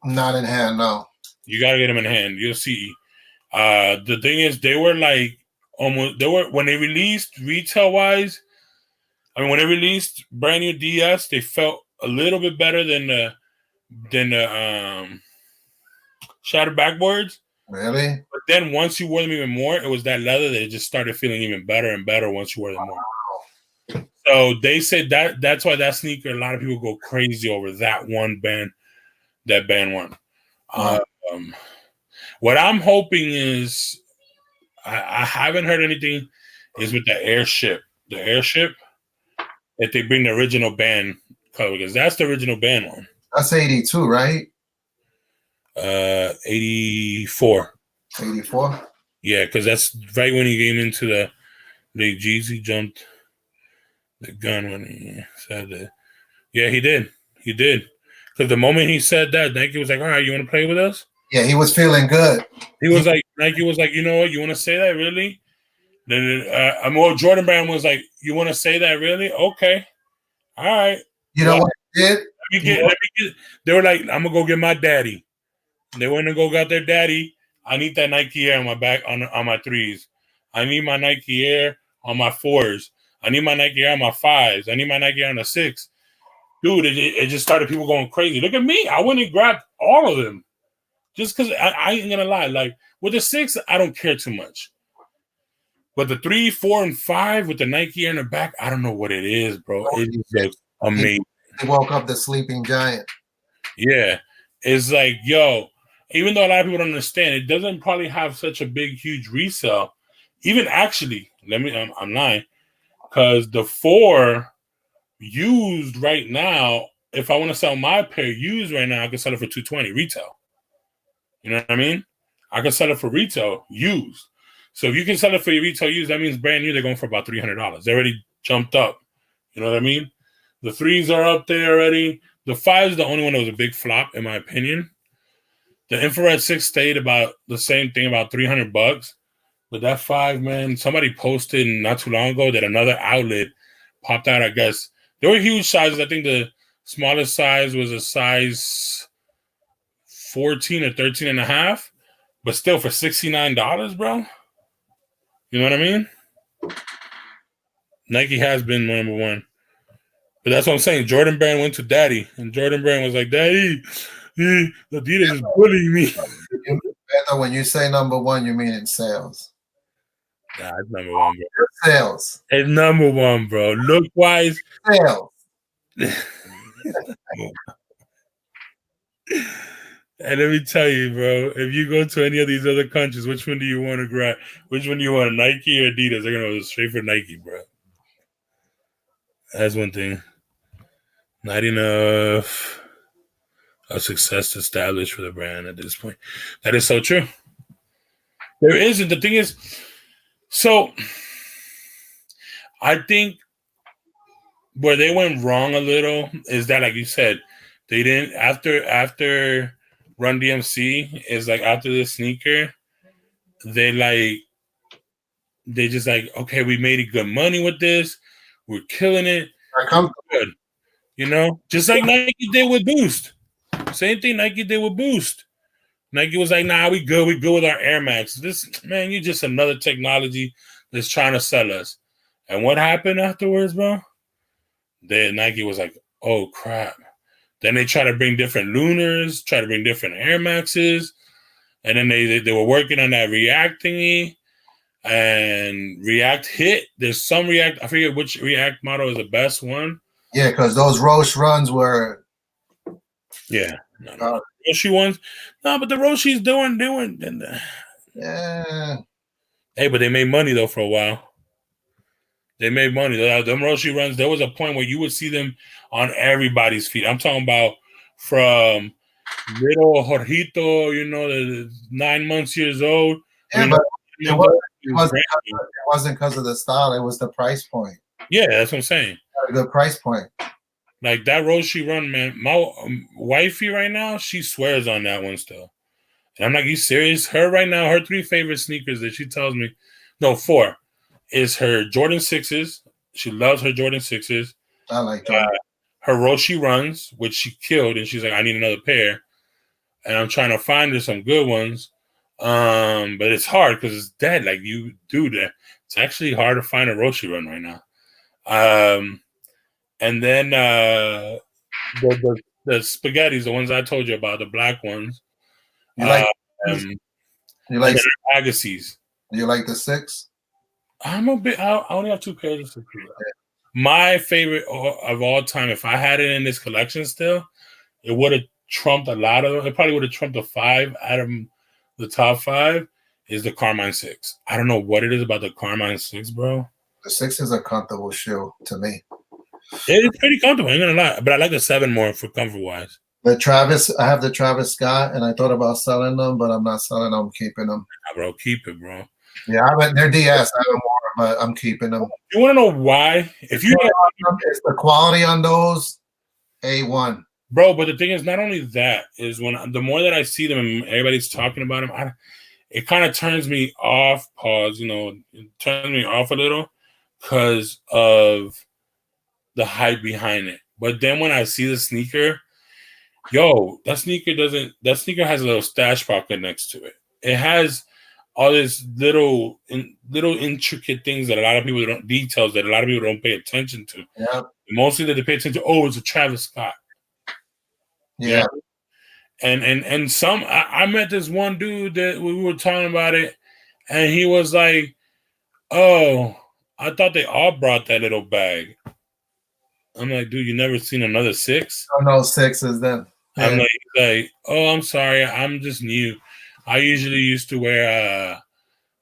Not in hand, no. You gotta get them in hand. You'll see. The thing is, they were like when they released retail wise. I mean, when they released brand new DS, they felt a little bit better than the shattered backboards. Really? But then once you wore them even more, it was that leather that it just started feeling even better and better once you wore them more. So they said that's why that sneaker, a lot of people go crazy over that one band, that band one. What I'm hoping is, I haven't heard anything, is with the airship. The airship, if they bring the original band color, because that's the original band one. That's 82, right? 84. 84? Yeah, because that's right when he came into the Jeezy jumped the gun when he said that. Yeah, he did. He did. Because the moment he said that, Nike was like, all right, you want to play with us? Yeah, he was feeling good. He was like, Nike was like, you know what? You want to say that, really? Then Jordan Brand was like, you want to say that, really? Okay. All right. You know what he did? Let me get. They were like, I'm going to go get my daddy. They went and go got their daddy. I need that Nike Air on my back, on my threes. I need my Nike Air on my fours. I need my Nike Air on my fives. I need my Nike Air on the six. Dude, it just started people going crazy. Look at me. I went and grabbed all of them. Just because I ain't going to lie. Like, with the six, I don't care too much. But the 3, 4, and 5 with the Nike Air in the back, I don't know what it is, bro. It just looks amazing. He woke up the sleeping giant. Yeah, it's like, yo, even though a lot of people don't understand, it doesn't probably have such a big, huge resale. Even actually, I'm lying, because the 4 used right now, if I want to sell my pair used right now, I can sell it for $220 retail. You know what I mean? I can sell it for retail used. So if you can sell it for your retail used, that means brand new, they're going for about $300. They already jumped up. You know what I mean? The 3s are up there already. The 5 is the only one that was a big flop, in my opinion. The infrared 6 stayed about the same thing, about $300. But that 5, man, somebody posted not too long ago that another outlet popped out, I guess. There were huge sizes. I think the smallest size was a size 14 or 13 and a half. But still, for $69, bro. You know what I mean? Nike has been number one. But that's what I'm saying. Jordan Brand went to Daddy. And Jordan Brand was like, Daddy, Adidas is bullying me. When you say number one, you mean in sales. Nah, it's number one, bro. Sales. It's number one, bro. Look-wise. Sales. And let me tell you, bro, if you go to any of these other countries, which one do you want to grab? Which one do you want, Nike or Adidas? They're going to go straight for Nike, bro. That's one thing. Not enough of success established for the brand at this point. That is so true. There isn't. The thing is, so I think where they went wrong a little is that, like you said, they didn't after Run DMC is like after the sneaker, they just like, okay, we made good money with this, we're killing it, good, you know, just like Nike did with Boost. Same thing Nike did with Boost. Nike was like, nah, we good with our Air Max. This, man, you just another technology that's trying to sell us. And what happened afterwards, bro? Nike was like, oh crap. Then they try to bring different Lunars, try to bring different Air Maxes, and then they were working on that React thingy, and React hit. There's some React, I forget which React model is the best one. Yeah, because those Roche runs were. Yeah, no. Roshi ones, no, but the Roshi's doing. Yeah. Hey, but they made money though for a while. They made money. Them Roshi runs, there was a point where you would see them on everybody's feet. I'm talking about from little Jorgito, you know, the 9 months years old. Yeah, but it wasn't because of the style. It was the price point. Yeah, that's what I'm saying. A good price point. Like that Roshi run, man. My wifey right now, she swears on that one still. And I'm like, you serious? Her right now, her 3 favorite sneakers that she tells me, no, 4. Is her Jordan 6s. She loves her Jordan 6s. I like that. Her Roshi runs, which she killed, and she's like, I need another pair. And I'm trying to find her some good ones. But it's hard because it's dead. Like, you do that. It's actually hard to find a Roshi run right now. And then the spaghettis, the ones I told you about, the black ones. You like Agassiz. Do you like the 6? I'm a bit. I only have 2 pairs of Sakura. My favorite of all time, if I had it in this collection still, it would have trumped a lot of them. It probably would have trumped a 5 out of the top 5. Is the Carmine 6? I don't know what it is about the Carmine 6, bro. The 6 is a comfortable shoe to me. It's pretty comfortable. I ain't gonna lie, but I like the 7 more for comfort wise. The Travis, I have the Travis Scott, and I thought about selling them, but I'm not selling them. I'm keeping them. Nah, bro, keep it, bro. Yeah, they're DS. I have more, but I'm keeping them. You want to know why? If you it's the quality on those, A1, bro. But the thing is, not only that is when the more that I see them and everybody's talking about them, it kind of turns me off. Pause. You know, it turns me off a little because of the hype behind it. But then when I see the sneaker, that sneaker has a little stash pocket next to it. It has all these little intricate things that a lot of people details that a lot of people don't pay attention to. Yeah. Mostly that they pay attention to, it's a Travis Scott. Yeah. And some I met this one dude that we were talking about it, and he was like, oh, I thought they all brought that little bag. I'm like, dude, you never seen another 6? Oh, no sixes then. I'm Yeah. like, oh, I'm sorry, I'm just new. I usually used to wear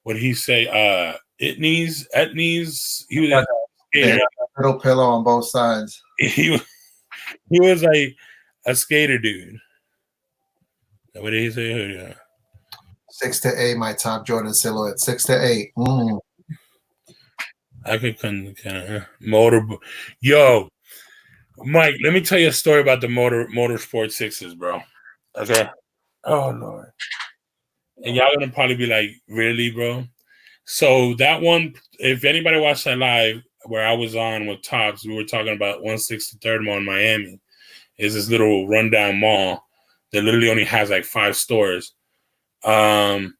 what he say, etnies. He was a They skater. got a little pillow on both sides. He was like a skater dude. What did he say? Yeah. 6 to 8, my top Jordan silhouette. 6 to 8. I could kind of motor. Yo, Mike, let me tell you a story about the motorsport 6s, bro. Okay. Oh Lord. And y'all gonna probably be like, really, bro? So that one, if anybody watched that live where I was on with Tops, we were talking about 163rd Mall in Miami. Is this little rundown mall that literally only has like 5 stores. And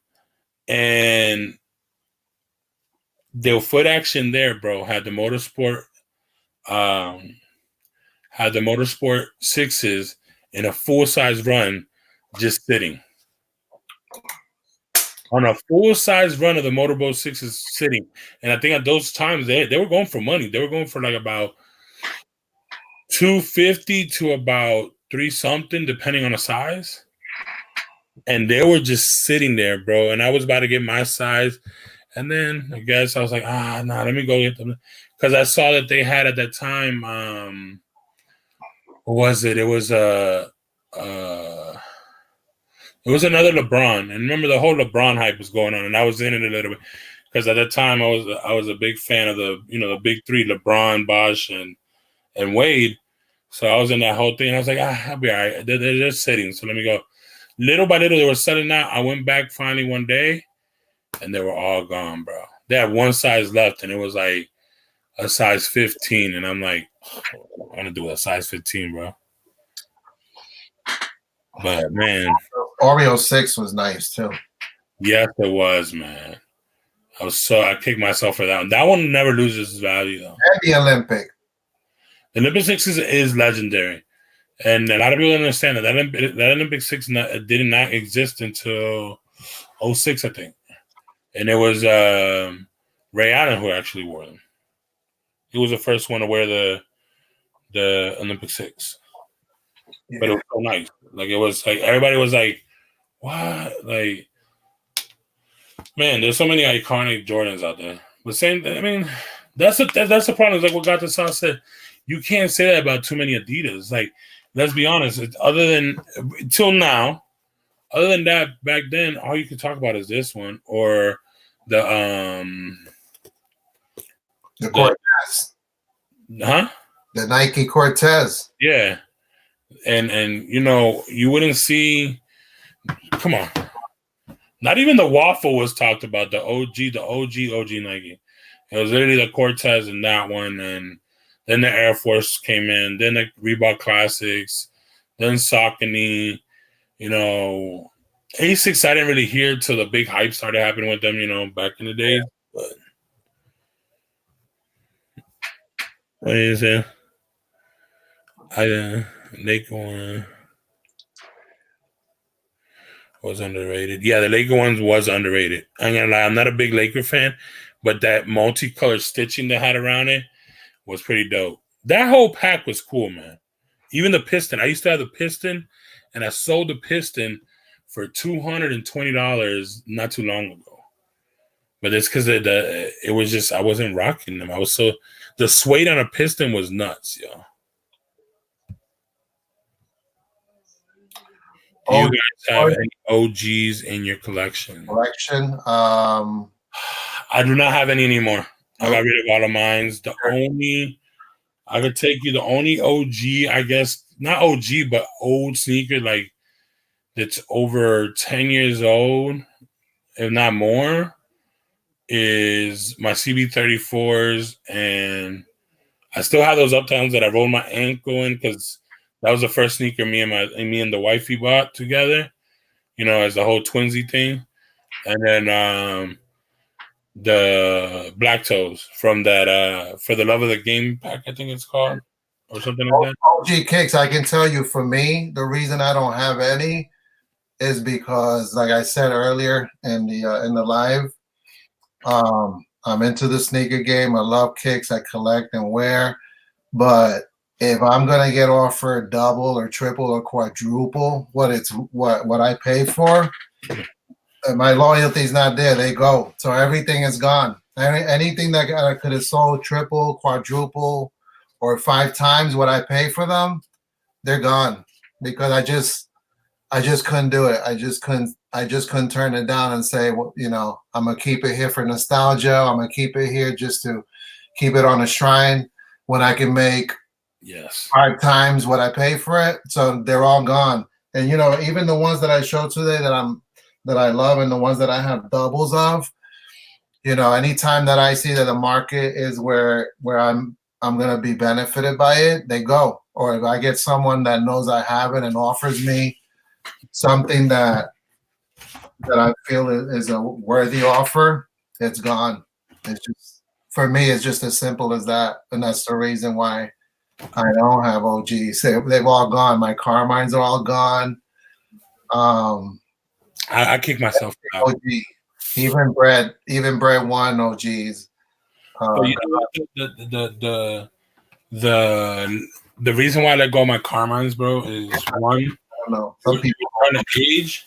the foot action there, bro, had the motorsport sixes in a full size run, just sitting on a full size run of the motorboat sixes sitting. And I think at those times they were going for money. They were going for like about $250 to about $3 something, depending on the size. And they were just sitting there, bro. And I was about to get my size. And then I guess I was like, nah, let me go get them. Because I saw that they had at that time, what was it? It was it was another LeBron. And remember the whole LeBron hype was going on. And I was in it a little bit. Because at that time I was a big fan of the big three, LeBron, Bosh, and Wade. So I was in that whole thing. And I was like, I'll be all right. They're just sitting. So let me go. Little by little, they were selling out. I went back finally one day, and they were all gone, bro. They had one size left, and it was like a size 15. And I'm like, I'm going to do a size 15, bro. But, man. Oreo 6 was nice, too. Yes, it was, man. I kicked myself for that one. That one never loses its value, though. And the Olympic. The Olympic 6 is legendary. And a lot of people don't understand that Olympic 6 did not exist until 06, I think. And it was Ray Allen who actually wore them. He was the first one to wear the Olympic 6. Yeah. But it was so nice. Like, it was like, everybody was like, what? Like, man, there's so many iconic Jordans out there. But that's the problem. It's like what Gata San said. You can't say that about too many Adidas. Like, let's be honest. Till now, other than that, back then, all you could talk about is this one or the Cortez. The Nike Cortez. Yeah, and you wouldn't see. Come on, not even the waffle was talked about. The OG Nike. It was literally the Cortez and that one, and then the Air Force came in, then the Reebok Classics, then Saucony, Asics I didn't really hear till the big hype started happening with them, back in the days. But what is it? Laker one was underrated. Yeah, the Laker ones was underrated. I'm gonna lie, I'm not a big Laker fan, but that multicolored stitching they had around it was pretty dope. That whole pack was cool, man. Even the piston. I used to have the piston, and I sold the piston for $220 not too long ago. But it's because it was just I wasn't rocking them. The suede on a piston was nuts, yo. Do you guys have any OGs in your collection? I do not have any anymore. I got rid of all of mine. I could take you the only OG, I guess, not OG, but old sneaker, like that's over 10 years old, if not more, is my CB34s. And I still have those Uptowns that I rolled my ankle in because that was the first sneaker me and the wifey bought together, as the whole twinsy thing. And then the Black Toes from that For the Love of the Game pack, I think it's called, or something like that. OG kicks, I can tell you, for me, the reason I don't have any is because, like I said earlier in the live, I'm into the sneaker game. I love kicks. I collect and wear, but if I'm gonna get offered double or triple or quadruple what I pay for, my loyalty is not there. They go, so everything is gone. Anything that I could have sold triple, quadruple, or 5 times what I pay for them, they're gone because I just couldn't do it. I just couldn't turn it down and say, well, I'm gonna keep it here for nostalgia. I'm gonna keep it here just to keep it on a shrine when I can make 5 times what I pay for it. So they're all gone. And even the ones that I showed today that I love and the ones that I have doubles of, anytime that I see that the market is where I'm gonna be benefited by it, they go. Or if I get someone that knows I have it and offers me something that I feel is a worthy offer, it's gone. It's just, for me, it's just as simple as that, and that's the reason why I don't have OGs. They've all gone. My Carmines are all gone. I kick myself out. OG. Even bread one OGs. But you know what? The reason why I let go of my Carmines, bro, is one. I don't know. Some people starting to age.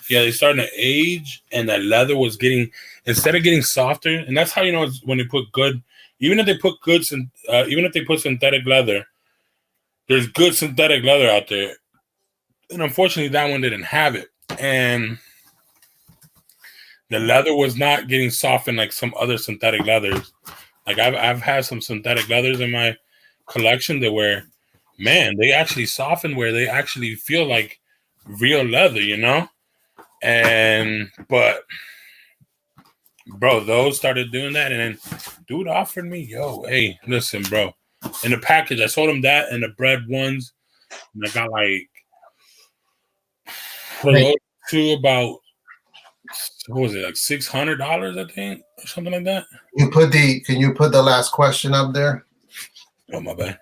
Yeah, they're starting to age, and that leather was getting, instead of getting softer, and that's how you know it's when they put good. Even if they put even if they put synthetic leather, there's good synthetic leather out there, and unfortunately, that one didn't have it, and the leather was not getting softened like some other synthetic leathers. Like I've had some synthetic leathers in my collection that were, man, they actually soften where they actually feel like real leather, but bro, those started doing that, and then dude offered me, hey, listen, bro, in the package, I sold him that and the bread ones, and I got like for those two about, what was it, like $600, I think, or something like that. Can you put the last question up there? Oh, my bad.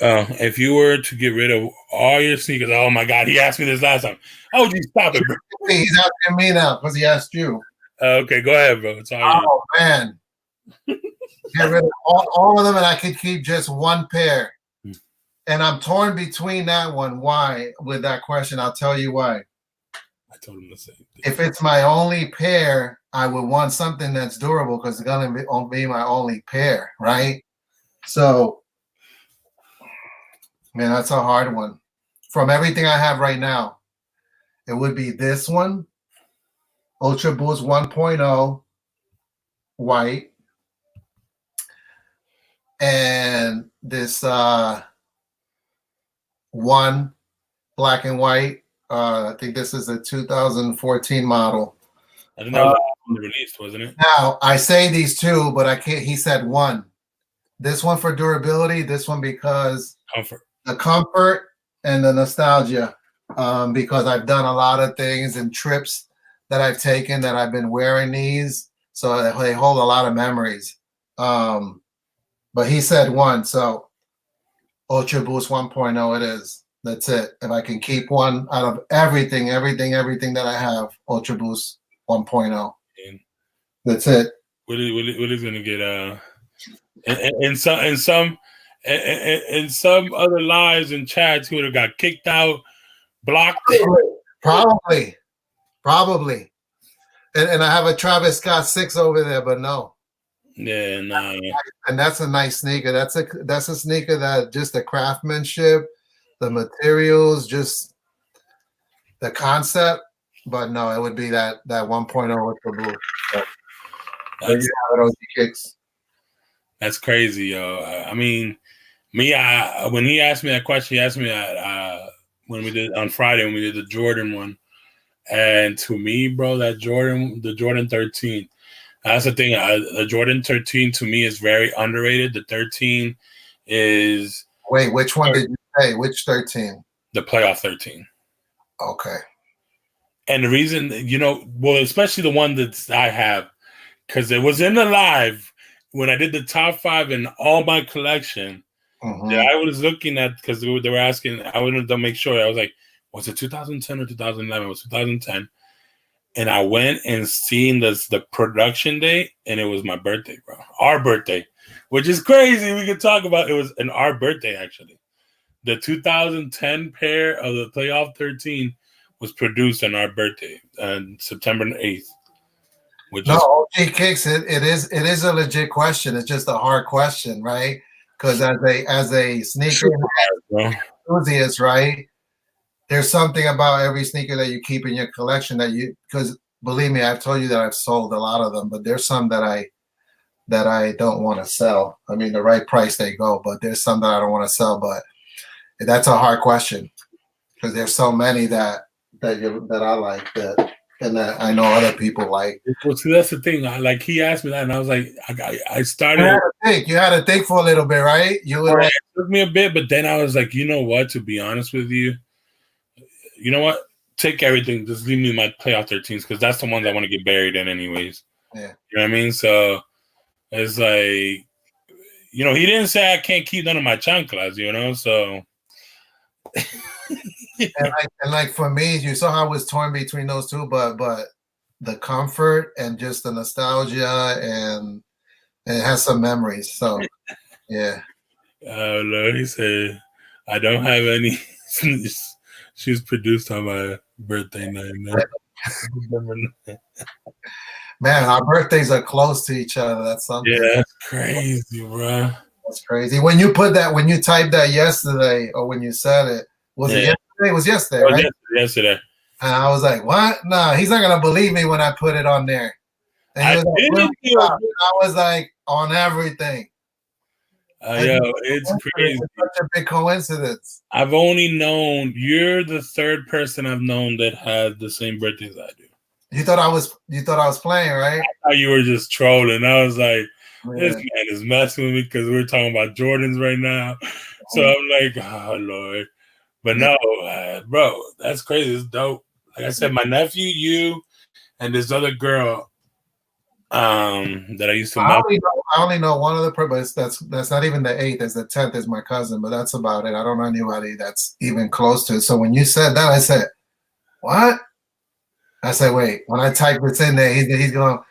If you were to get rid of all your sneakers, oh my God, he asked me this last time. Oh, geez, stop it, bro. He's asking me now because he asked you. Okay, go ahead, bro. It's all you. Man, get rid of all of them, and I could keep just one pair. And I'm torn between that one. Why? With that question, I'll tell you why. I told him the same thing. If it's my only pair, I would want something that's durable because it's gonna be my only pair, right? So. Man, that's a hard one. From everything I have right now, it would be this one, Ultra Boost 1.0, white, and this one, black and white. I think this is a 2014 model. I think that was the release, wasn't it? Now, I say these two, but I can't. He said one. This one for durability, this one because the comfort and the nostalgia, because I've done a lot of things and trips that I've taken that I've been wearing these, so they hold a lot of memories. But he said one, so Ultra Boost 1.0 it is. That's it. If I can keep one out of everything that I have, Ultra Boost 1.0. That's it. Willie's gonna get in some other lives and chats who would have got kicked out, blocked. Probably. And I have a Travis Scott 6 over there, but no. Yeah, no. And that's a nice sneaker. That's a sneaker that just the craftsmanship, the materials, just the concept. But no, it would be that 1.0 Ultra Boost. Kicks. That's crazy, yo. I mean, when he asked me that question, he asked me when we did on Friday when we did the Jordan one, and to me, bro, the Jordan 13. That's the thing. The Jordan 13 to me is very underrated. The 13 is. Wait, which one did you say? Which 13? The playoff 13. Okay. And the reason, especially the one that I have, because it was in the live when I did the top 5 in all my collection. Mm-hmm. That I was looking at because they were asking. I wanted to make sure. I was like, was it 2010 or 2011? It was 2010. And I went and seen the production date, and it was my birthday, bro. Our birthday. which is crazy. We could talk about it. Was in our birthday actually. The 2010 pair of the Playoff 13 was produced on our birthday on September 8th. Which is OG Kicks. It is a legit question. It's just a hard question, right? Because as a sneaker enthusiast, right? There's something about every sneaker that you keep in your collection because believe me, I've told you that I've sold a lot of them, but there's some that I don't want to sell. I mean, the right price they go, but there's some that I don't want to sell. But that's a hard question because there's so many that I like and that I know other people like. Well, see, that's the thing. Like he asked me that, and I was like, I started. You had to think for a little bit, right? It took me a bit, but then I was like, you know what? To be honest with you, you know what? Take everything. Just leave me my Playoff 13s because that's the ones I want to get buried in, anyways. Yeah. You know what I mean? So it's like, he didn't say I can't keep none of my chanclas, so. and like for me, you saw how I was torn between those two, but the comfort and just the nostalgia and it has some memories. So yeah. Lord, he said I don't have any. She's produced on my birthday night. Man, our birthdays are close to each other. That's something. Yeah, that's crazy, bro. That's crazy. When you typed that yesterday, or when you said it, was it yesterday? It was yesterday, right? Yesterday. And I was like, "What? No, he's not gonna believe me when I put it on there." And I was like, "On everything." It's crazy. It's such a big coincidence. I've only known you're the third person I've known that had the same birthday as I do. You thought I was playing, right? I thought you were just trolling. I was like, this man is messing with me because we're talking about Jordans right now. So I'm like, oh Lord. But no, bro, that's crazy. It's dope. Like I said, my nephew, you, and this other girl that I used to I only know one other person. That's not even the 8th. It's the 10th is my cousin, but that's about it. I don't know anybody that's even close to it. So when you said that, I said, what? I said, wait, when I type this in there, he's gonna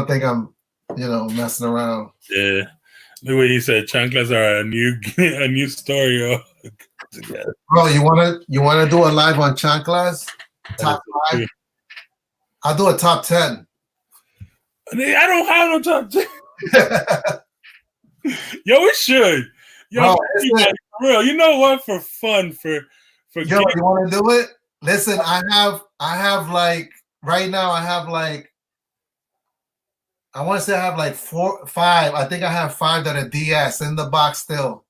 think I'm, messing around. Yeah. The way he said chanclas are a new story. Bro, you wanna do a live on chanclas? Top 5? I'll do a top 10. I don't have no top 10. Yo, we should. Yo, bro, for real. You know what? For fun, for yo, you want to do it? Listen, I have like right now. I want to say I have like 4, 5. I think I have 5 that are DS in the box still.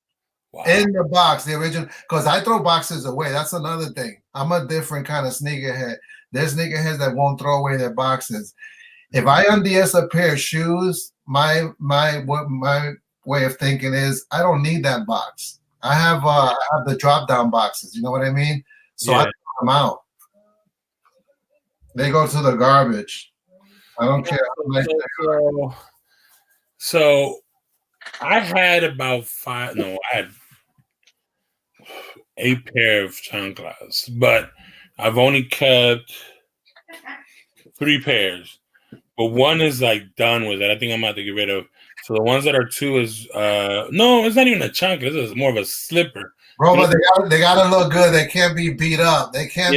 Wow. In the box, the original. Because I throw boxes away. That's another thing. I'm a different kind of sneakerhead. There's sneakerheads that won't throw away their boxes. If I unds a pair of shoes, my way of thinking is I don't need that box. I have the drop down boxes. You know what I mean? So I throw them out. They go to the garbage. I don't care. So I had about 5. No, I had 8 pair of chanclas, but I've only kept 3 pairs. But one is like done with it. I think I'm about to get rid of. So the ones that are 2 is no, it's not even a chancla. This is more of a slipper. Bro, but they gotta look good. They can't be beat up. They can't.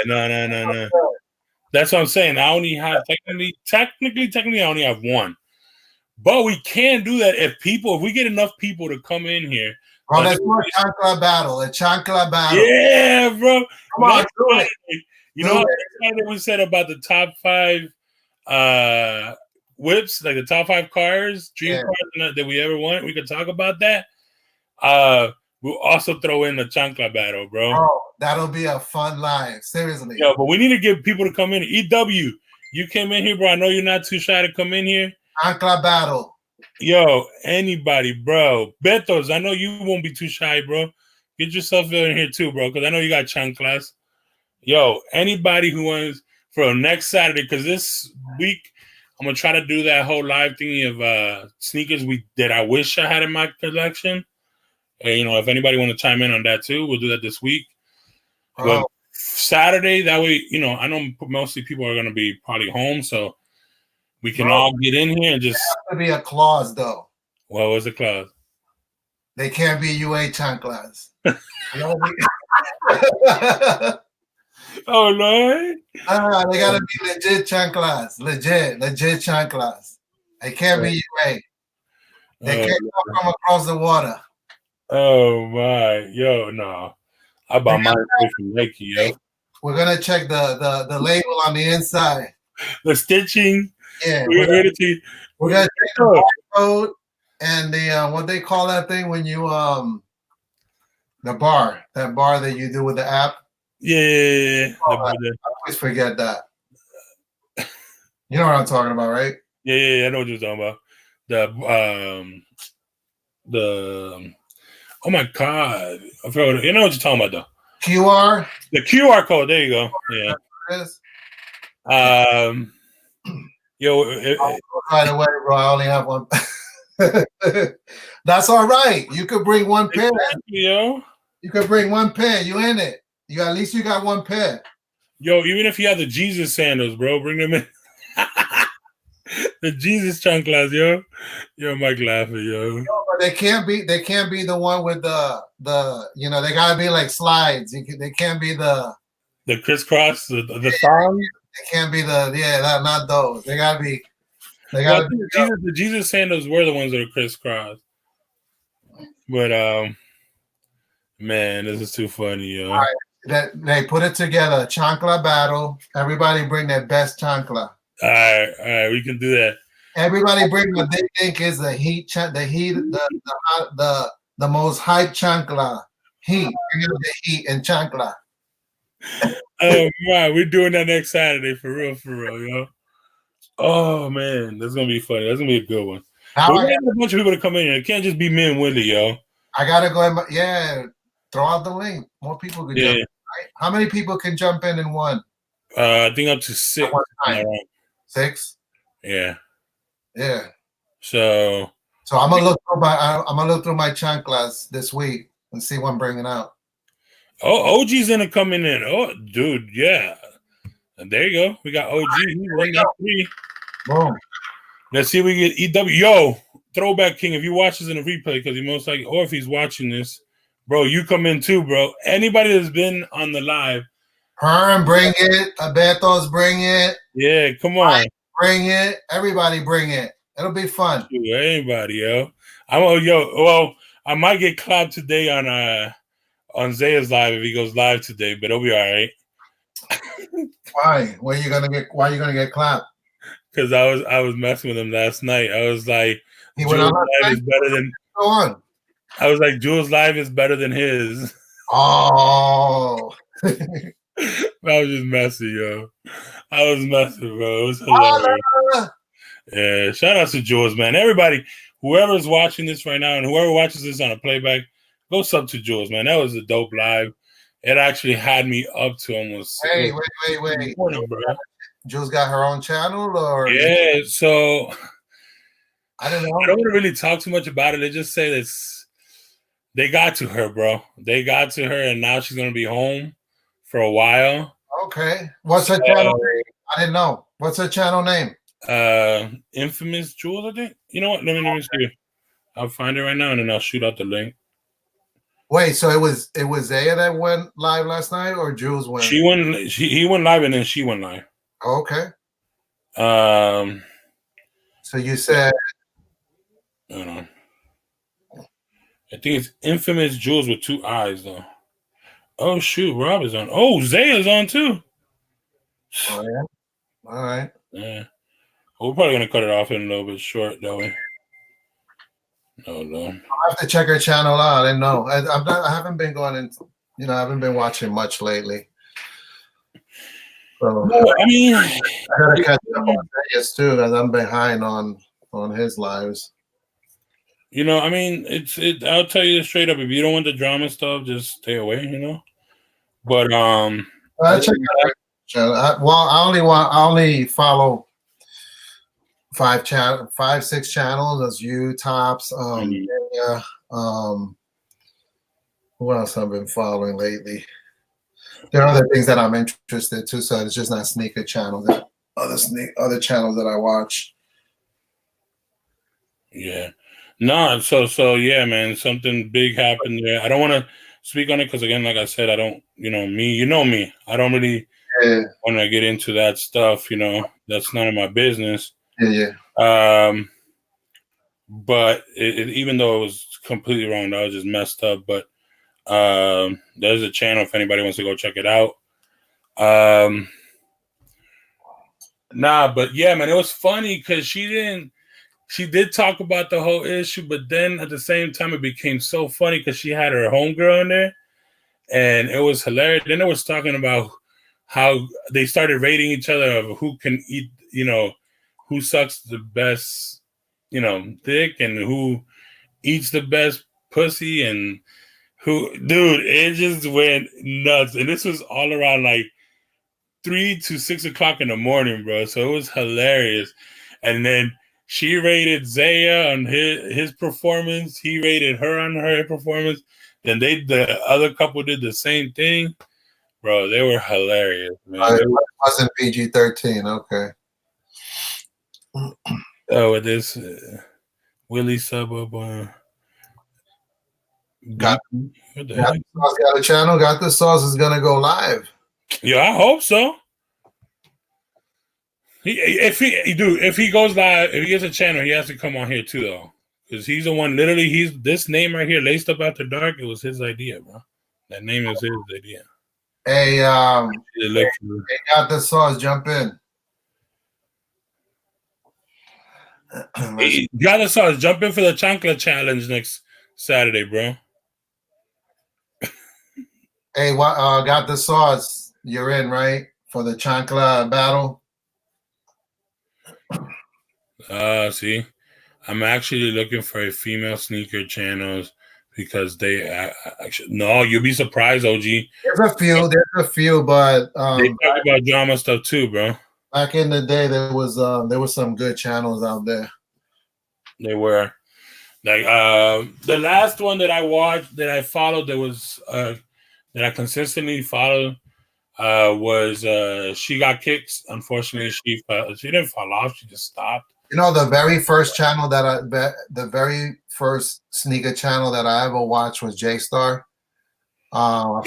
No. That's what I'm saying. I only have technically I only have 1. But we can do that if we get enough people to come in here. Bro, let's do a chancla battle. A chancla battle. Yeah, bro. Come on, do it. You know what we said about the top 5 whips, like the top 5 cars, dream cars that we ever want? We could talk about that. We'll also throw in the chancla battle, bro. Oh, that'll be a fun live. Seriously. Yo, but we need to get people to come in. EW, you came in here, bro. I know you're not too shy to come in here. Chancla battle. Yo, anybody, bro. Betos, I know you won't be too shy, bro. Get yourself in here too, bro, because I know you got chanclas. Yo, anybody who wants for next Saturday, because this week I'm going to try to do that whole live thingy of sneakers that I wish I had in my collection. And, if anybody want to chime in on that too, we'll do that this week. But Saturday, that way, I know mostly people are going to be probably home, so we can all get in here and just. There has to be a clause, though. What was the clause? They can't be UA chanclas. Oh Lord! They gotta be legit chanclas. Legit chanclas. They can't be UA. They can't come from across the water. Oh my, yo, no. I bought mine from Nike, yo. We're gonna check the label on the inside. The stitching. Yeah, we're gonna check the barcode and the what they call that thing when you that bar that you do with the app. Yeah. I always forget that. You know what I'm talking about, right? Yeah, I know what you're talking about. The oh my god, I forgot. You know what you're talking about though. QR. The QR code. There you go. Yeah. Yo. By the way, bro, I only have one. That's all right. You could bring one pair. Yo. You could bring one pair. You in it. You at least you got one pair. Yo, even if you have the Jesus sandals, bro, bring them in. The Jesus chanclas, yo. Yo, Mike laughing, yo. They can't be the one with the they gotta be like slides. They can't be the crisscross, the thong. They can't be not those. They gotta be the Jesus sandals were the ones that are crisscross. But man, this is too funny, yo. All right. They put it together, chancla battle. Everybody bring their best chancla. All right, we can do that. Everybody bring what they think is the most hype chancla. Bring the heat and chancla. Oh wow, we're doing that next Saturday for real, yo. Oh man, that's gonna be funny. That's gonna be a good one. We have a bunch of people to come in here. It can't just be me and Willie, yo. I gotta go. Throw out the link. More people can jump in, right? How many people can jump in one? I think up to 6. 6? Yeah. Yeah. So I'm gonna look through my chanclas this week and see what I'm bringing out. Oh, OG's gonna come in. Oh, dude, yeah. And there you go. We got OG. We got 3. Boom. Let's see if we get EW. Yo, Throwback King, if you watch this in a replay, because he most likely, or if he's watching this, bro, you come in too, bro. Anybody that's been on the live, Herm, bring it. Abetos, bring it. Yeah, come on. Bring it. Everybody bring it. It'll be fun. Anybody, yo. Well, I might get clapped today on Zaya's live if he goes live today, but it'll be all right. Why? Why are you gonna get clapped? Because I was messing with him last night. I was like, Jules' live is better than. Go on. I was like, Jules' live is better than his. Oh. I was just messing, yo. I was messing, bro. It was hilarious. Yeah, shout out to Jules, man. Everybody, whoever's watching this right now and whoever watches this on a playback, go sub to Jules, man. That was a dope live. It actually had me up to almost. Hey, wait. Morning, bro. Jules got her own channel, or yeah. So I don't know. I don't want to really talk too much about it. They just say that they got to her, bro. They got to her, and now she's gonna be home for a while. Okay. What's her channel name? I didn't know. What's her channel name? Infamous Jules, I think. You know what? Let me see. I'll find it right now, and then I'll shoot out the link. Wait, so it was Zaya that went live last night, or Jules went? He went live, and then she went live. Okay. So you said. Hold on. I think it's Infamous Jules with 2 eyes, though. Oh shoot, Rob is on. Oh, Zaya's on too. Oh yeah. All right. Yeah. We're probably gonna cut it off in a little bit short, that way. No. I have to check her channel out. I didn't know. I haven't been going in. I haven't been watching much lately. So, I mean, I gotta catch up on Vegas too, because I'm behind on his lives. I mean, I'll tell you straight up. If you don't want the drama stuff, just stay away. But I check out I only follow 5, 6 channels. That's you, Tops, yeah. Who else I've been following lately? There are other things that I'm interested to, so it's just not sneaker channels. Other channels that I watch. Yeah. No, so yeah, man, something big happened there. I don't want to speak on it because again, like I said, I don't, you know me. I don't really Yeah, want to get into that stuff. That's none of my business. yeah. But even though it was completely wrong, that was just messed up. But there's a channel if anybody wants to go check it out. Nah, but yeah, man, it was funny because she did talk about the whole issue, but then at the same time, it became so funny because she had her homegirl in there, and it was hilarious. Then it was talking about how they started rating each other of who can eat, who sucks the best, dick, and who eats the best pussy, and dude, it just went nuts. And this was all around like 3 to 6 o'clock in the morning, bro. So it was hilarious. And then she rated Zaya on his performance. He rated her on her performance. Then the other couple did the same thing, bro. They were hilarious, man. It wasn't PG-13. Okay. Oh, with this Willie sub up on. Got the got a channel. Got the Sauce is gonna go live. Yeah, I hope so. If he goes live, if he gets a channel, he has to come on here too, though, because he's the one. Literally, he's this name right here, Laced Up After Dark. It was his idea, bro. That name is his idea. Hey, got the Sauce. Jump in. Hey, got the Sauce. Jump in for the Chancla Challenge next Saturday, bro. Hey, got the Sauce. You're in, right, for the Chancla battle? See, I'm actually looking for a female sneaker channels because they actually no. You'll be surprised, OG. There's a few, but they talk about drama stuff too, bro. Back in the day, there was some good channels out there. They were like the last one that I watched that I followed that was that I consistently followed was She Got Kicks. Unfortunately, she didn't fall off. She just stopped. The very first channel the very first sneaker channel that I ever watched was J Star. I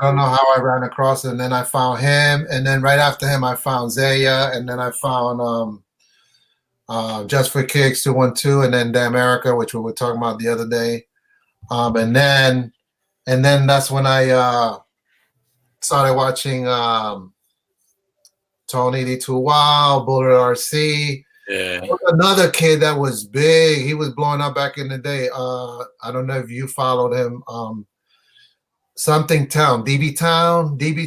don't know how I ran across it, and then I found him, and then right after him, I found Zaya, and then I found Just for Kicks 212, and then Damn America, which we were talking about the other day, and then that's when I started watching Tony D. Too Wild, Bullet RC. Yeah. Another kid that was big. He was blowing up back in the day. I don't know if you followed him. Something Town, DB Town. Oh, DB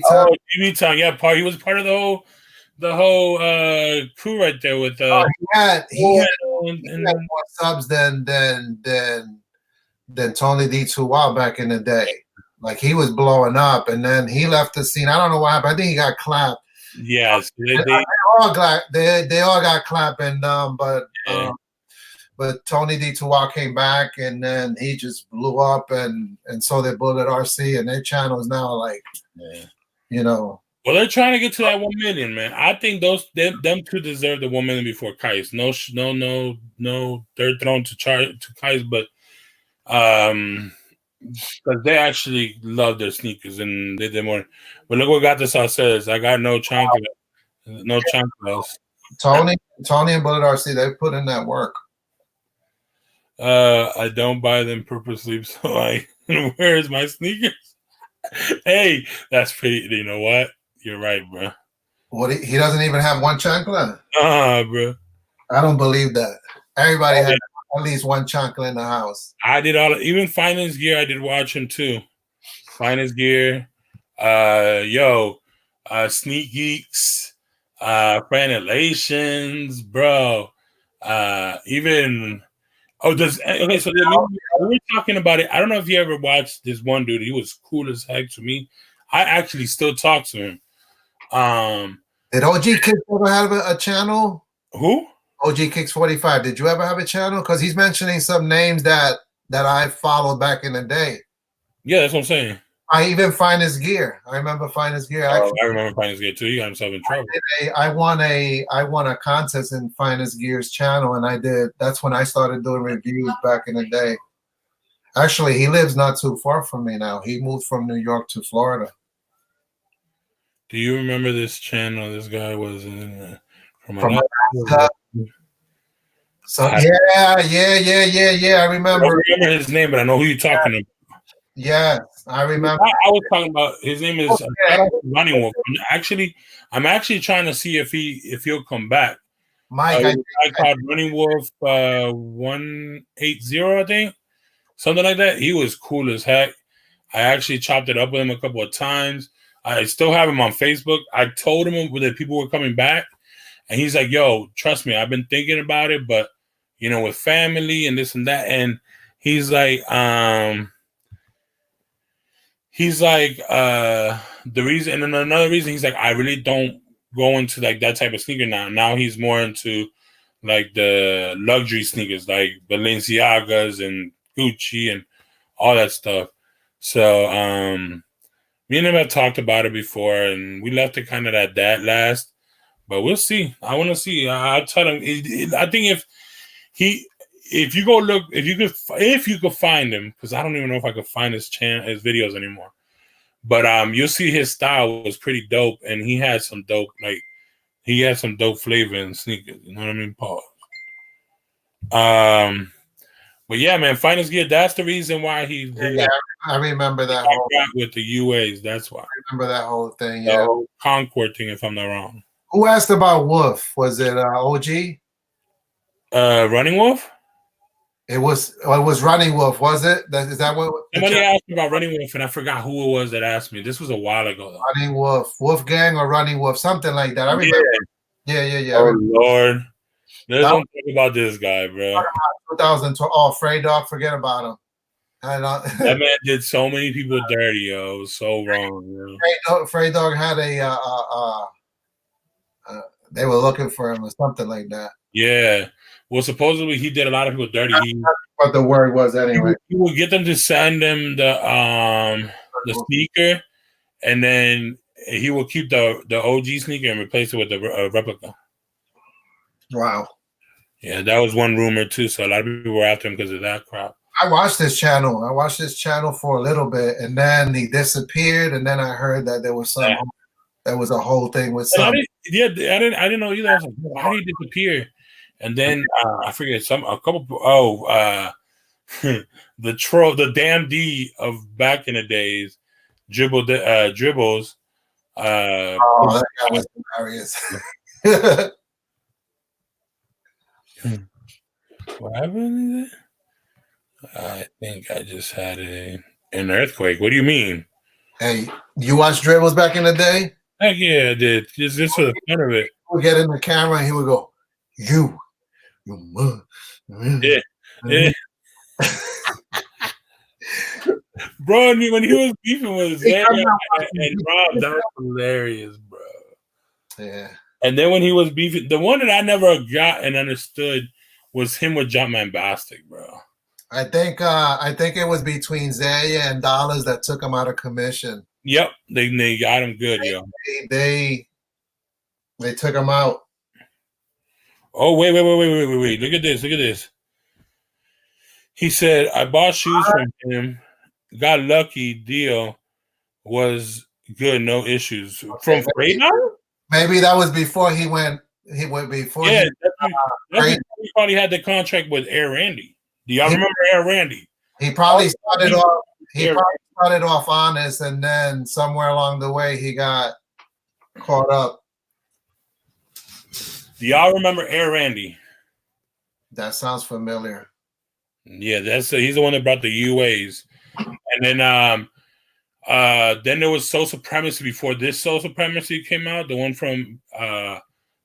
Town. Yeah, he was part of the whole crew right there with. He had more subs than Tony D. Too Wild back in the day. Like, he was blowing up, and then he left the scene. I don't know what happened. I think he got clapped. Yes, they all got clapped, and but Tony D. Too Wild came back, and then he just blew up, and so did Bullet RC, and their channel is now like, Well, they're trying to get to that 1 million, man. I think them two deserve the 1 million before Kais. No third throne to Kais, but because they actually love their sneakers and they did more. But look what Got the Sauce says. I got no chanclas. No chanclas. Tony and Bullet RC, they put in that work. I don't buy them purposely, so where's my sneakers? Hey, that's pretty. You know what? You're right, bro. What, he doesn't even have one chancla? Bro. I don't believe that. Everybody has at least one chancla in the house. I did even Finance Gear. I did watch him too. Finance Gear, Sneak Geeks, Frenelations, bro. Even so we're talking about it. I don't know if you ever watched this one dude. He was cool as heck to me. I actually still talk to him. Did OG Kicks ever have a channel? Who? OG Kicks 45. Did you ever have a channel? Because he's mentioning some names that I followed back in the day. Yeah, that's what I'm saying. I even find his gear. I remember finding his gear. Oh, I remember Finest Gear too. He got himself in trouble. I won a contest in Finest Gear's channel, and I did. That's when I started doing reviews back in the day. Actually, he lives not too far from me now. He moved from New York to Florida. Do you remember this channel? This guy was in from Alaska. So yeah. I remember. I don't remember his name, but I know who you're talking about. Yes, I remember. I was talking about his name is Running Wolf. I'm actually trying to see if he'll come back. Mike, I called Running Wolf 180, I think, something like that. He was cool as heck. I actually chopped it up with him a couple of times. I still have him on Facebook. I told him that people were coming back, and he's like, "Yo, trust me, I've been thinking about it, but with family and this and that." And he's like, the reason, and another reason, he's like, I really don't go into like that type of sneaker now. Now he's more into like the luxury sneakers, like Balenciagas and Gucci and all that stuff. So me and him have talked about it before, and we left it kind of at that last. But we'll see. I want to see. I'll tell him. I think if you go look, if you could find him, because I don't even know if I could find his videos anymore. But you'll see his style was pretty dope, and he had some dope flavor in sneakers. You know what I mean, Paul? But yeah, man, Finest Gear. That's the reason why he I remember that with the UAs. That's why. I remember that whole thing. The whole Concord thing, if I'm not wrong. Who asked about Wolf? Was it OG? Running Wolf. It was Running Wolf, was it? Is that what? Somebody asked me about Running Wolf, and I forgot who it was that asked me. This was a while ago, though. Running Wolf, Wolfgang or Running Wolf, something like that. I remember. Yeah. Oh Lord, let's don't talk about this guy, bro. 2012. Oh, Frey Dog, forget about him. That man did so many people dirty, yo. It was so wrong. Frey Dog had they were looking for him or something like that. Yeah. Well, supposedly he did a lot of people dirty. That's what the word was anyway. He would get them to send him the sneaker, and then he will keep the OG sneaker and replace it with a replica. Wow. Yeah, that was one rumor too. So a lot of people were after him because of that crap. I watched this channel for a little bit, and then he disappeared. And then I heard that there was there was a whole thing with some. I didn't know either. I was like, why did he disappear? And then I forget the damn D of back in the days, dribbles. That guy was hilarious. What happened? I think I just had an earthquake. What do you mean? Hey, you watched Dribbles back in the day? Heck yeah, I did. Just for the fun of it. He would get in the camera and he would go, you mother. Yeah. Bro, when he was beefing with Zay and Rob, that was hilarious, bro. Yeah. And then when he was beefing, the one that I never got and understood was him with Jumpman Bastic, bro. I think it was between Zaya and Dollars that took him out of commission. Yep, they got him good, yo. They took him out. Oh, wait. Look at this. He said, I bought shoes from him, got lucky, deal was good, no issues. From Radar? Maybe that was before he went before. Yeah, that's he probably had the contract with Air Randy. Do y'all remember Air Randy? He probably started off honest, and then somewhere along the way he got caught up. Do y'all remember Air Randy? That sounds familiar. Yeah, he's the one that brought the UAs. And then there was Soul Supremacy before this Soul Supremacy came out, the one from the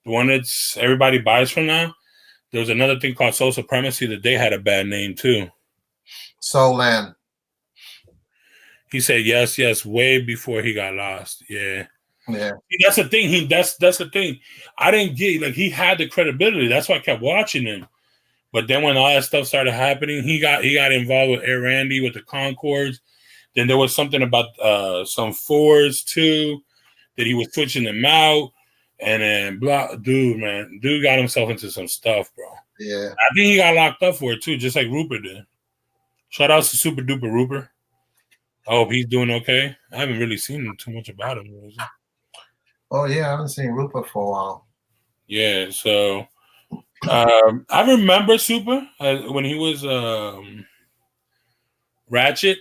one that's everybody buys from now. There was another thing called Soul Supremacy that they had a bad name too. Soul Land. He said yes, way before he got lost. Yeah. Yeah. That's the thing. That's the thing. I didn't get he had the credibility. That's why I kept watching him. But then when all that stuff started happening, he got involved with Air Randy with the Concords. Then there was something about some fours too that he was switching them out, and then dude got himself into some stuff, bro. Yeah, I think he got locked up for it too, just like Rupert did. Shout out to Super Duper Rupert. I hope he's doing okay. I haven't really seen too much about him. Oh yeah, I haven't seen Rupert for a while. Yeah, so I remember Super when he was Ratchet.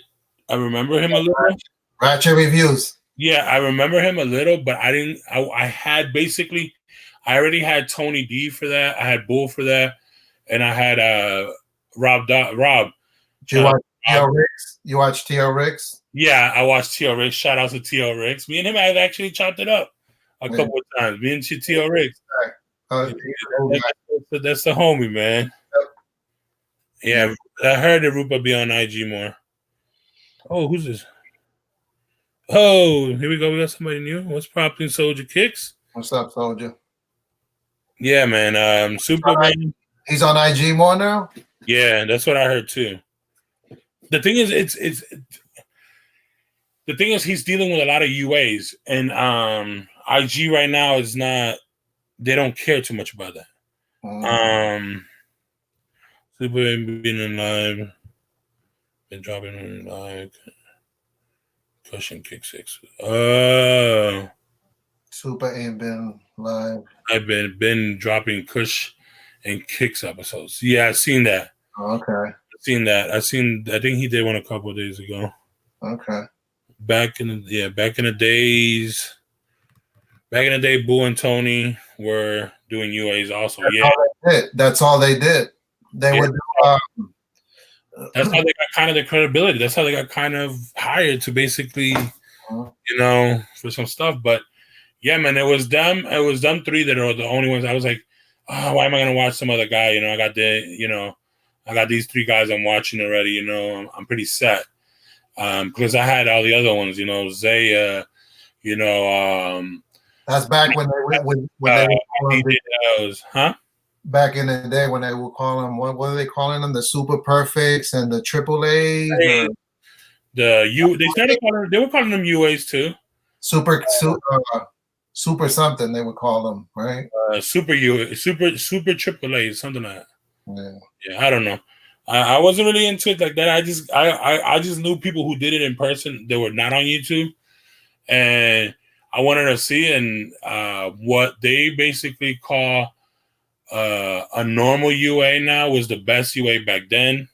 I remember him a little. Ratchet reviews. Yeah, I remember him a little, but I didn't. I had basically, I already had Tony D for that. I had Bull for that, and I had Rob. Did you watch T.O. Ricks? You watch T.O. Ricks? Yeah, I watched T.O. Ricks. Shout out to T.O. Ricks. Me and him have actually chopped it up a couple of times. Me and T.O. Ricks. That's the homie, man. Yep. Yeah, I heard that Rupa be on IG more. Oh, who's this? Oh, here we go. We got somebody new. What's popping, Soldier Kicks? What's up, Soldier? Yeah, man. Superman. He's on IG more now? Yeah, that's what I heard too. The thing is, the thing is he's dealing with a lot of UAs, and IG right now is not. They don't care too much about that. Superman being alive, been dropping in live. Cushion kick 6. Super ain't been live. I've been dropping Kush and Kicks episodes. Yeah, I've seen that. Oh, okay. I think he did one a couple of days ago. Okay. Back in the days. Back in the day, Boo and Tony were doing UAs also. That's all they did. They would do, that's how they got kind of the credibility. That's how they got kind of hired to basically, for some stuff. But yeah, man, it was them 3 that are the only ones. I was like, oh, why am I gonna watch some other guy? I got these 3 guys I'm watching already. I'm pretty set. Because I had all the other ones. Zaya. That's back when they huh? Back in the day when they would call them, what are they calling them? The Super Perfects and the Triple A's? They were calling them UAs too. Super something they would call them, right? Super Triple A's, something like that. Yeah, I don't know. I wasn't really into it like that. I just knew people who did it in person. They were not on YouTube, and I wanted to see what they basically call a normal UA now was the best UA back then.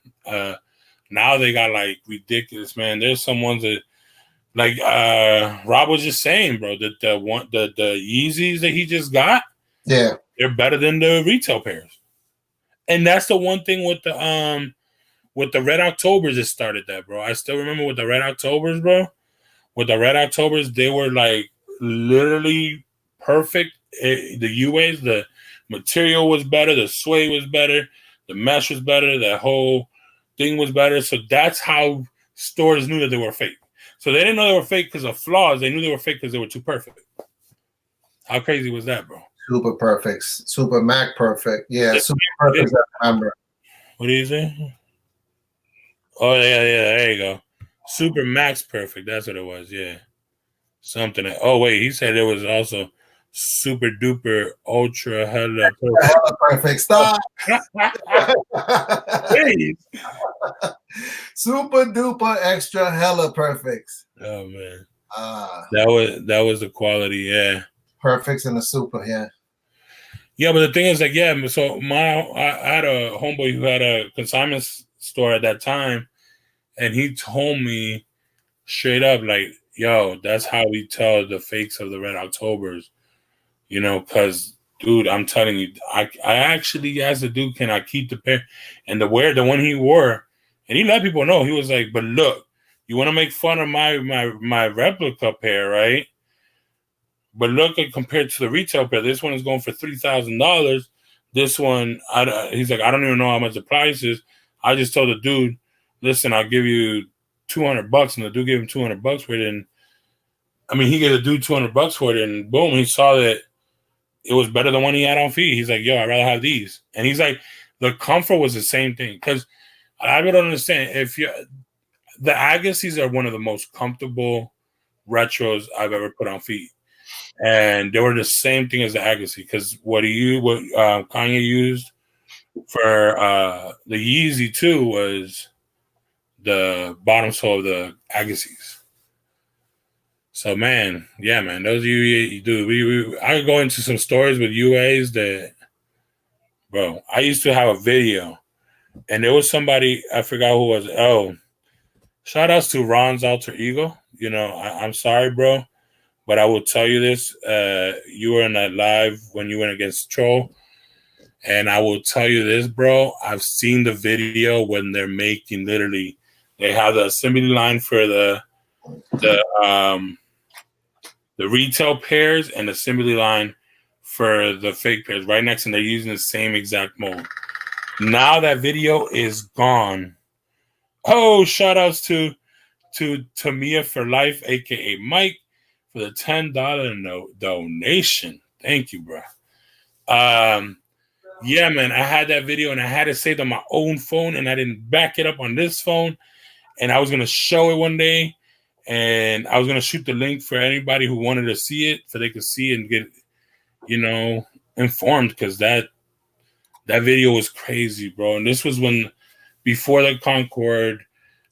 Now they got like ridiculous, man. There's some ones that like Rob was just saying, bro, that the Yeezys that he just got, yeah, they're better than the retail pairs. And that's the one thing with the Red Octobers that started that, bro. I still remember with the Red Octobers, bro. With the Red Octobers, they were like literally perfect. The UAs, the material was better, the suede was better, the mesh was better, the whole thing was better. So that's how stores knew that they were fake. So they didn't know they were fake because of flaws. They knew they were fake because they were too perfect. How crazy was that, bro? Super Perfects, Super Mac Perfect. Yeah, Super Perfects, I remember. What do you say? Oh, yeah, there you go. Super Max Perfect. That's what it was, yeah. Something. Oh, wait, he said it was also Super Duper Ultra Hella Perfect. Hella Perfect. Stop. Super Duper Extra Hella Perfects. Oh, man. That was the quality, yeah. Perfects in the Super, yeah. Yeah, but the thing is, like, yeah, so I had a homeboy who had a consignment store at that time, and he told me straight up, like, yo, that's how we tell the fakes of the Red Octobers, because, dude, I'm telling you, I actually asked the dude, can I keep the pair? And the one he wore, and he let people know, he was like, but look, you want to make fun of my replica pair, right? But look at compared to the retail pair, this one is going for $3,000. This one, he's like, I don't even know how much the price is. I just told the dude, listen, I'll give you $200, and the dude gave him $200 for it. And I mean, he gave the dude $200 for it, and boom, he saw that it was better than one he had on feet. He's like, yo, I'd rather have these. And he's like, the comfort was the same thing because I don't understand the Agassiz are one of the most comfortable retros I've ever put on feet, and they were the same thing as the Agassi. Because what Kanye used for the Yeezy 2 was the bottom sole of the Agassiz. So man, yeah, man, those you do. I could go into some stories with UAs that, bro. I used to have a video, and there was somebody, I forgot who was. Oh, shout outs to Ron's alter ego. You know, I'm sorry, bro, but I will tell you this: you were in that live when you went against Troll. And I will tell you this, bro. I've seen the video when they're making literally. They have the assembly line for the retail pairs and the assembly line for the fake pairs right next, and they're using the same exact mold. Now that video is gone. Oh, shout outs to Tamia for Life, aka Mike, for the $10 donation. Thank you, bro. Yeah, man, I had that video and I had it saved on my own phone and I didn't back it up on this phone. And I was going to show it one day and I was going to shoot the link for anybody who wanted to see it so they could see it and get, informed, because that video was crazy, bro. And this was before the Concorde,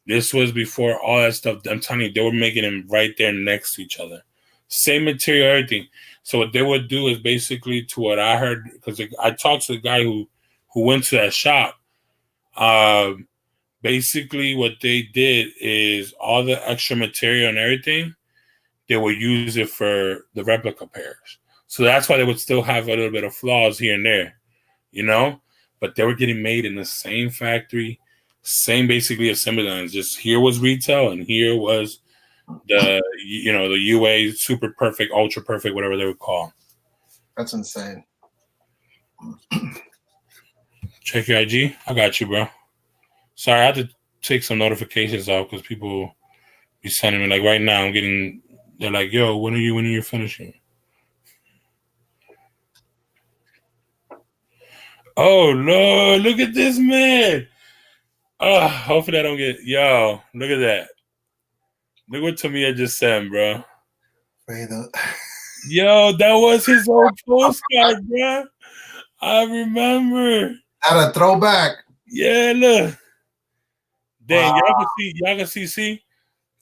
this was before all that stuff. I'm telling you, they were making them right there next to each other. Same material, everything. So what they would do is basically, to what I heard, because I talked to the guy who went to that shop. Basically, what they did is all the extra material and everything, they would use it for the replica pairs. So that's why they would still have a little bit of flaws here and there, But they were getting made in the same factory, same basically assembly lines. Just here was retail and here was the UA super perfect, ultra perfect, whatever they would call. That's insane. Check your IG. I got you, bro. Sorry, I had to take some notifications off because people be sending me, like right now they're like, yo, when are you finishing? Oh Lord, look at this man. Hopefully I don't get, yo, look at that. Look what Tamia just sent, bro. Yo, that was his old postcard, bro. I remember. Had a throwback. Yeah, look. Dang, wow. Y'all can see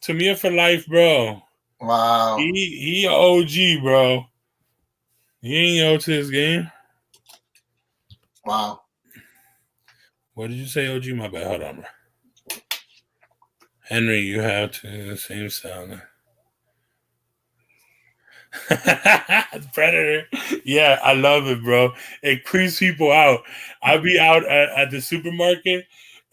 Tamia for life, bro. Wow. He OG, bro. He ain't old to this game. Wow. What did you say, OG? My bad. Hold on, bro. Henry, you have to the same sound. Predator. Yeah, I love it, bro. It creeps people out. I'll be out at the supermarket,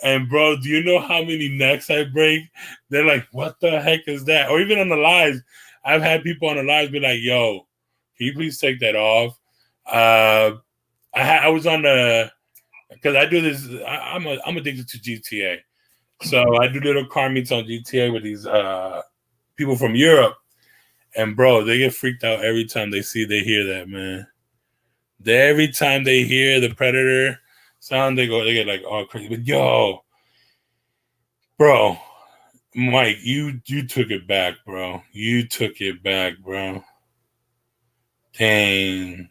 and bro, do you know how many necks I break? They're like, what the heck is that? Or even on the lives, I've had people on the lives be like, yo, can you please take that off? I was on because I do this, I'm addicted to GTA. So I do little car meets on GTA with these people from Europe. And bro, they get freaked out every time they hear that, man. Every time they hear the Predator sound, they get like all crazy. But yo, bro, Mike, you took it back, bro. You took it back, bro. Dang.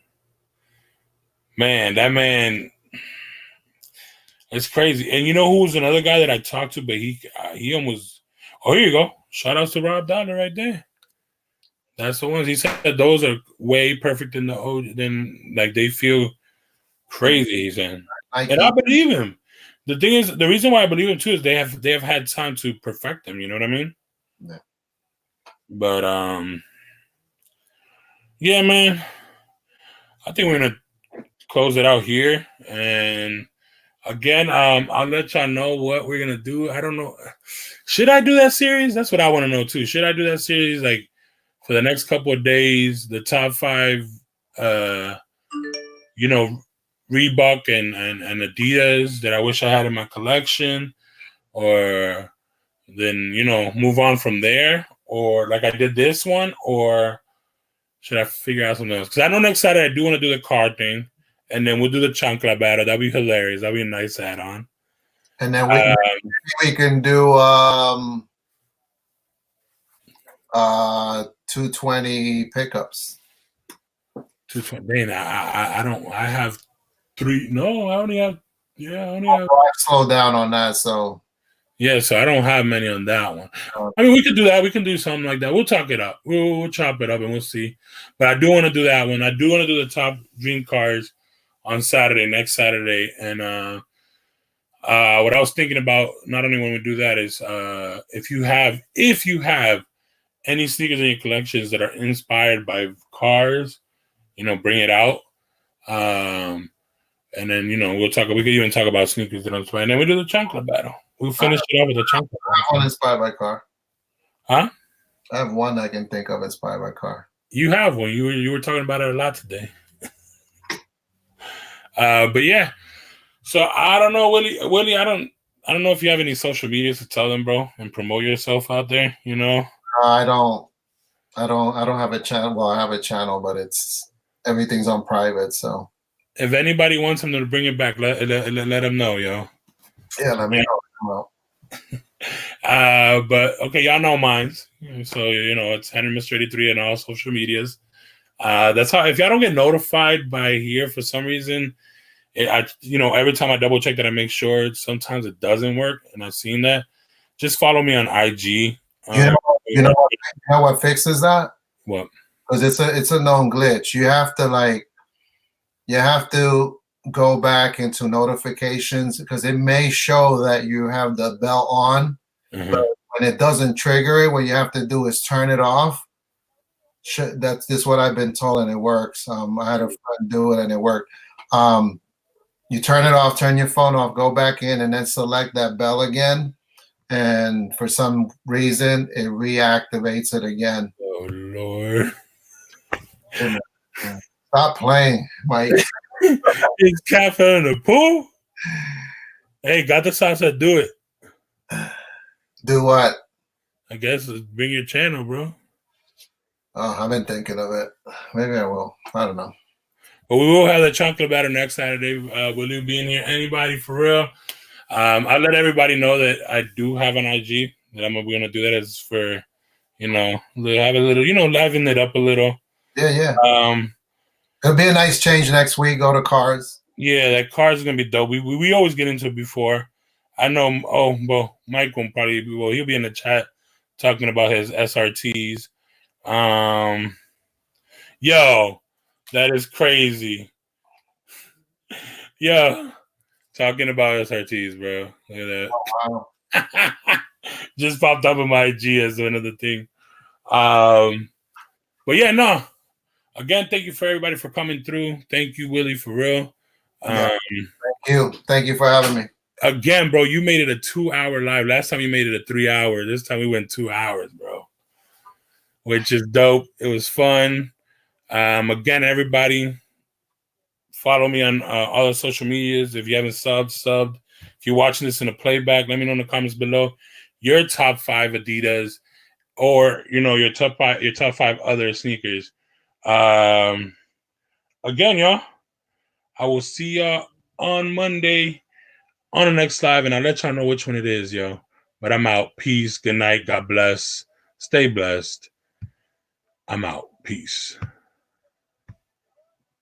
Man, that man, it's crazy. And you know who was another guy that I talked to, but he almost, oh, here you go. Shout out to Rob Dollar right there. That's the ones he said. Those are way perfect than than like they feel crazy. He's saying, and I believe him. The thing is, the reason why I believe him too is they have had time to perfect them. You know what I mean? Yeah. But yeah, man. I think we're gonna close it out here, and again, I'll let y'all know what we're gonna do. I don't know. Should I do that series? That's what I want to know too. Should I do that series like? For the next couple of days, the top 5, Reebok and Adidas that I wish I had in my collection, or then, move on from there, or like I did this one, or should I figure out something else? Because I know next Saturday I do want to do the card thing, and then we'll do the chancla battle. That'll be hilarious. That'll be a nice add-on. And then we can do 220 pickups. 220. Dang, I don't. I have three. No, I only have. Yeah, I only have. I slowed down on that, so. Yeah, so I don't have many on that one. Uh, I mean, we could do that. We can do something like that. We'll talk it up. We'll chop it up and we'll see. But I do want to do that one. I do want to do the top dream cars on Saturday, next Saturday. And what I was thinking about, not only when we do that, is if you have any sneakers in your collections that are inspired by cars, bring it out. And then we'll talk. We could even talk about sneakers that are inspired. And then we do the chocolate battle. We'll finish it off with a chocolate battle. I have one inspired by car. Huh? I have one I can think of inspired by car. You have one. You were talking about it a lot today. But yeah. So I don't know, Willie. Willie, I don't know if you have any social media to tell them, bro, and promote yourself out there. I don't have a channel. Well, I have a channel, but everything's on private. So if anybody wants him to bring it back, let him know, yo. Yeah, let me know. But okay, y'all know mine. So it's Henry Mr. 83 on all social medias. That's how. If y'all don't get notified by here for some reason, every time I double check that, I make sure. Sometimes it doesn't work, and I've seen that. Just follow me on IG. You know what fixes that? What? Because it's a known glitch. You have to go back into notifications because it may show that you have the bell on, but when it doesn't trigger it, what you have to do is turn it off. That's just what I've been told, and it works. I had a friend do it, and it worked. You turn it off, turn your phone off, go back in, and then select that bell again. And for some reason, it reactivates it again. Oh, Lord. Stop playing, Mike. Is Cat fell in the pool? Hey, got the sauce to do it. Do what? I guess bring your channel, bro. Oh, I've been thinking of it. Maybe I will. I don't know. But we will have the chocolate battle next Saturday. Will you be in here? Anybody for real? I'll let everybody know that I do have an IG. That I'm going to do that as for, have a little, liven it up a little. Yeah. It'll be a nice change next week. Go to cars. Yeah, that cars is gonna be dope. We always get into it before. I know. Oh well, Mike will probably be. Well, he'll be in the chat talking about his SRTs. Yo, that is crazy. Yo, talking about SRTs, bro. Look at that. Oh, wow. Just popped up on my IG as another thing. But yeah, no. Again, thank you for everybody for coming through. Thank you, Willie, for real. Thank you. Thank you for having me. Again, bro, you made it a 2-hour live. Last time you made it a 3 hour. This time we went 2 hours, bro. Which is dope. It was fun. Again, everybody, follow me on all the social medias. If you haven't subbed. If you're watching this in a playback, let me know in the comments below your top 5 Adidas or your top 5 other sneakers. Again, y'all, I will see y'all on Monday on the next live, and I'll let y'all know which one it is, yo. But I'm out. Peace. Good night. God bless. Stay blessed. I'm out. Peace.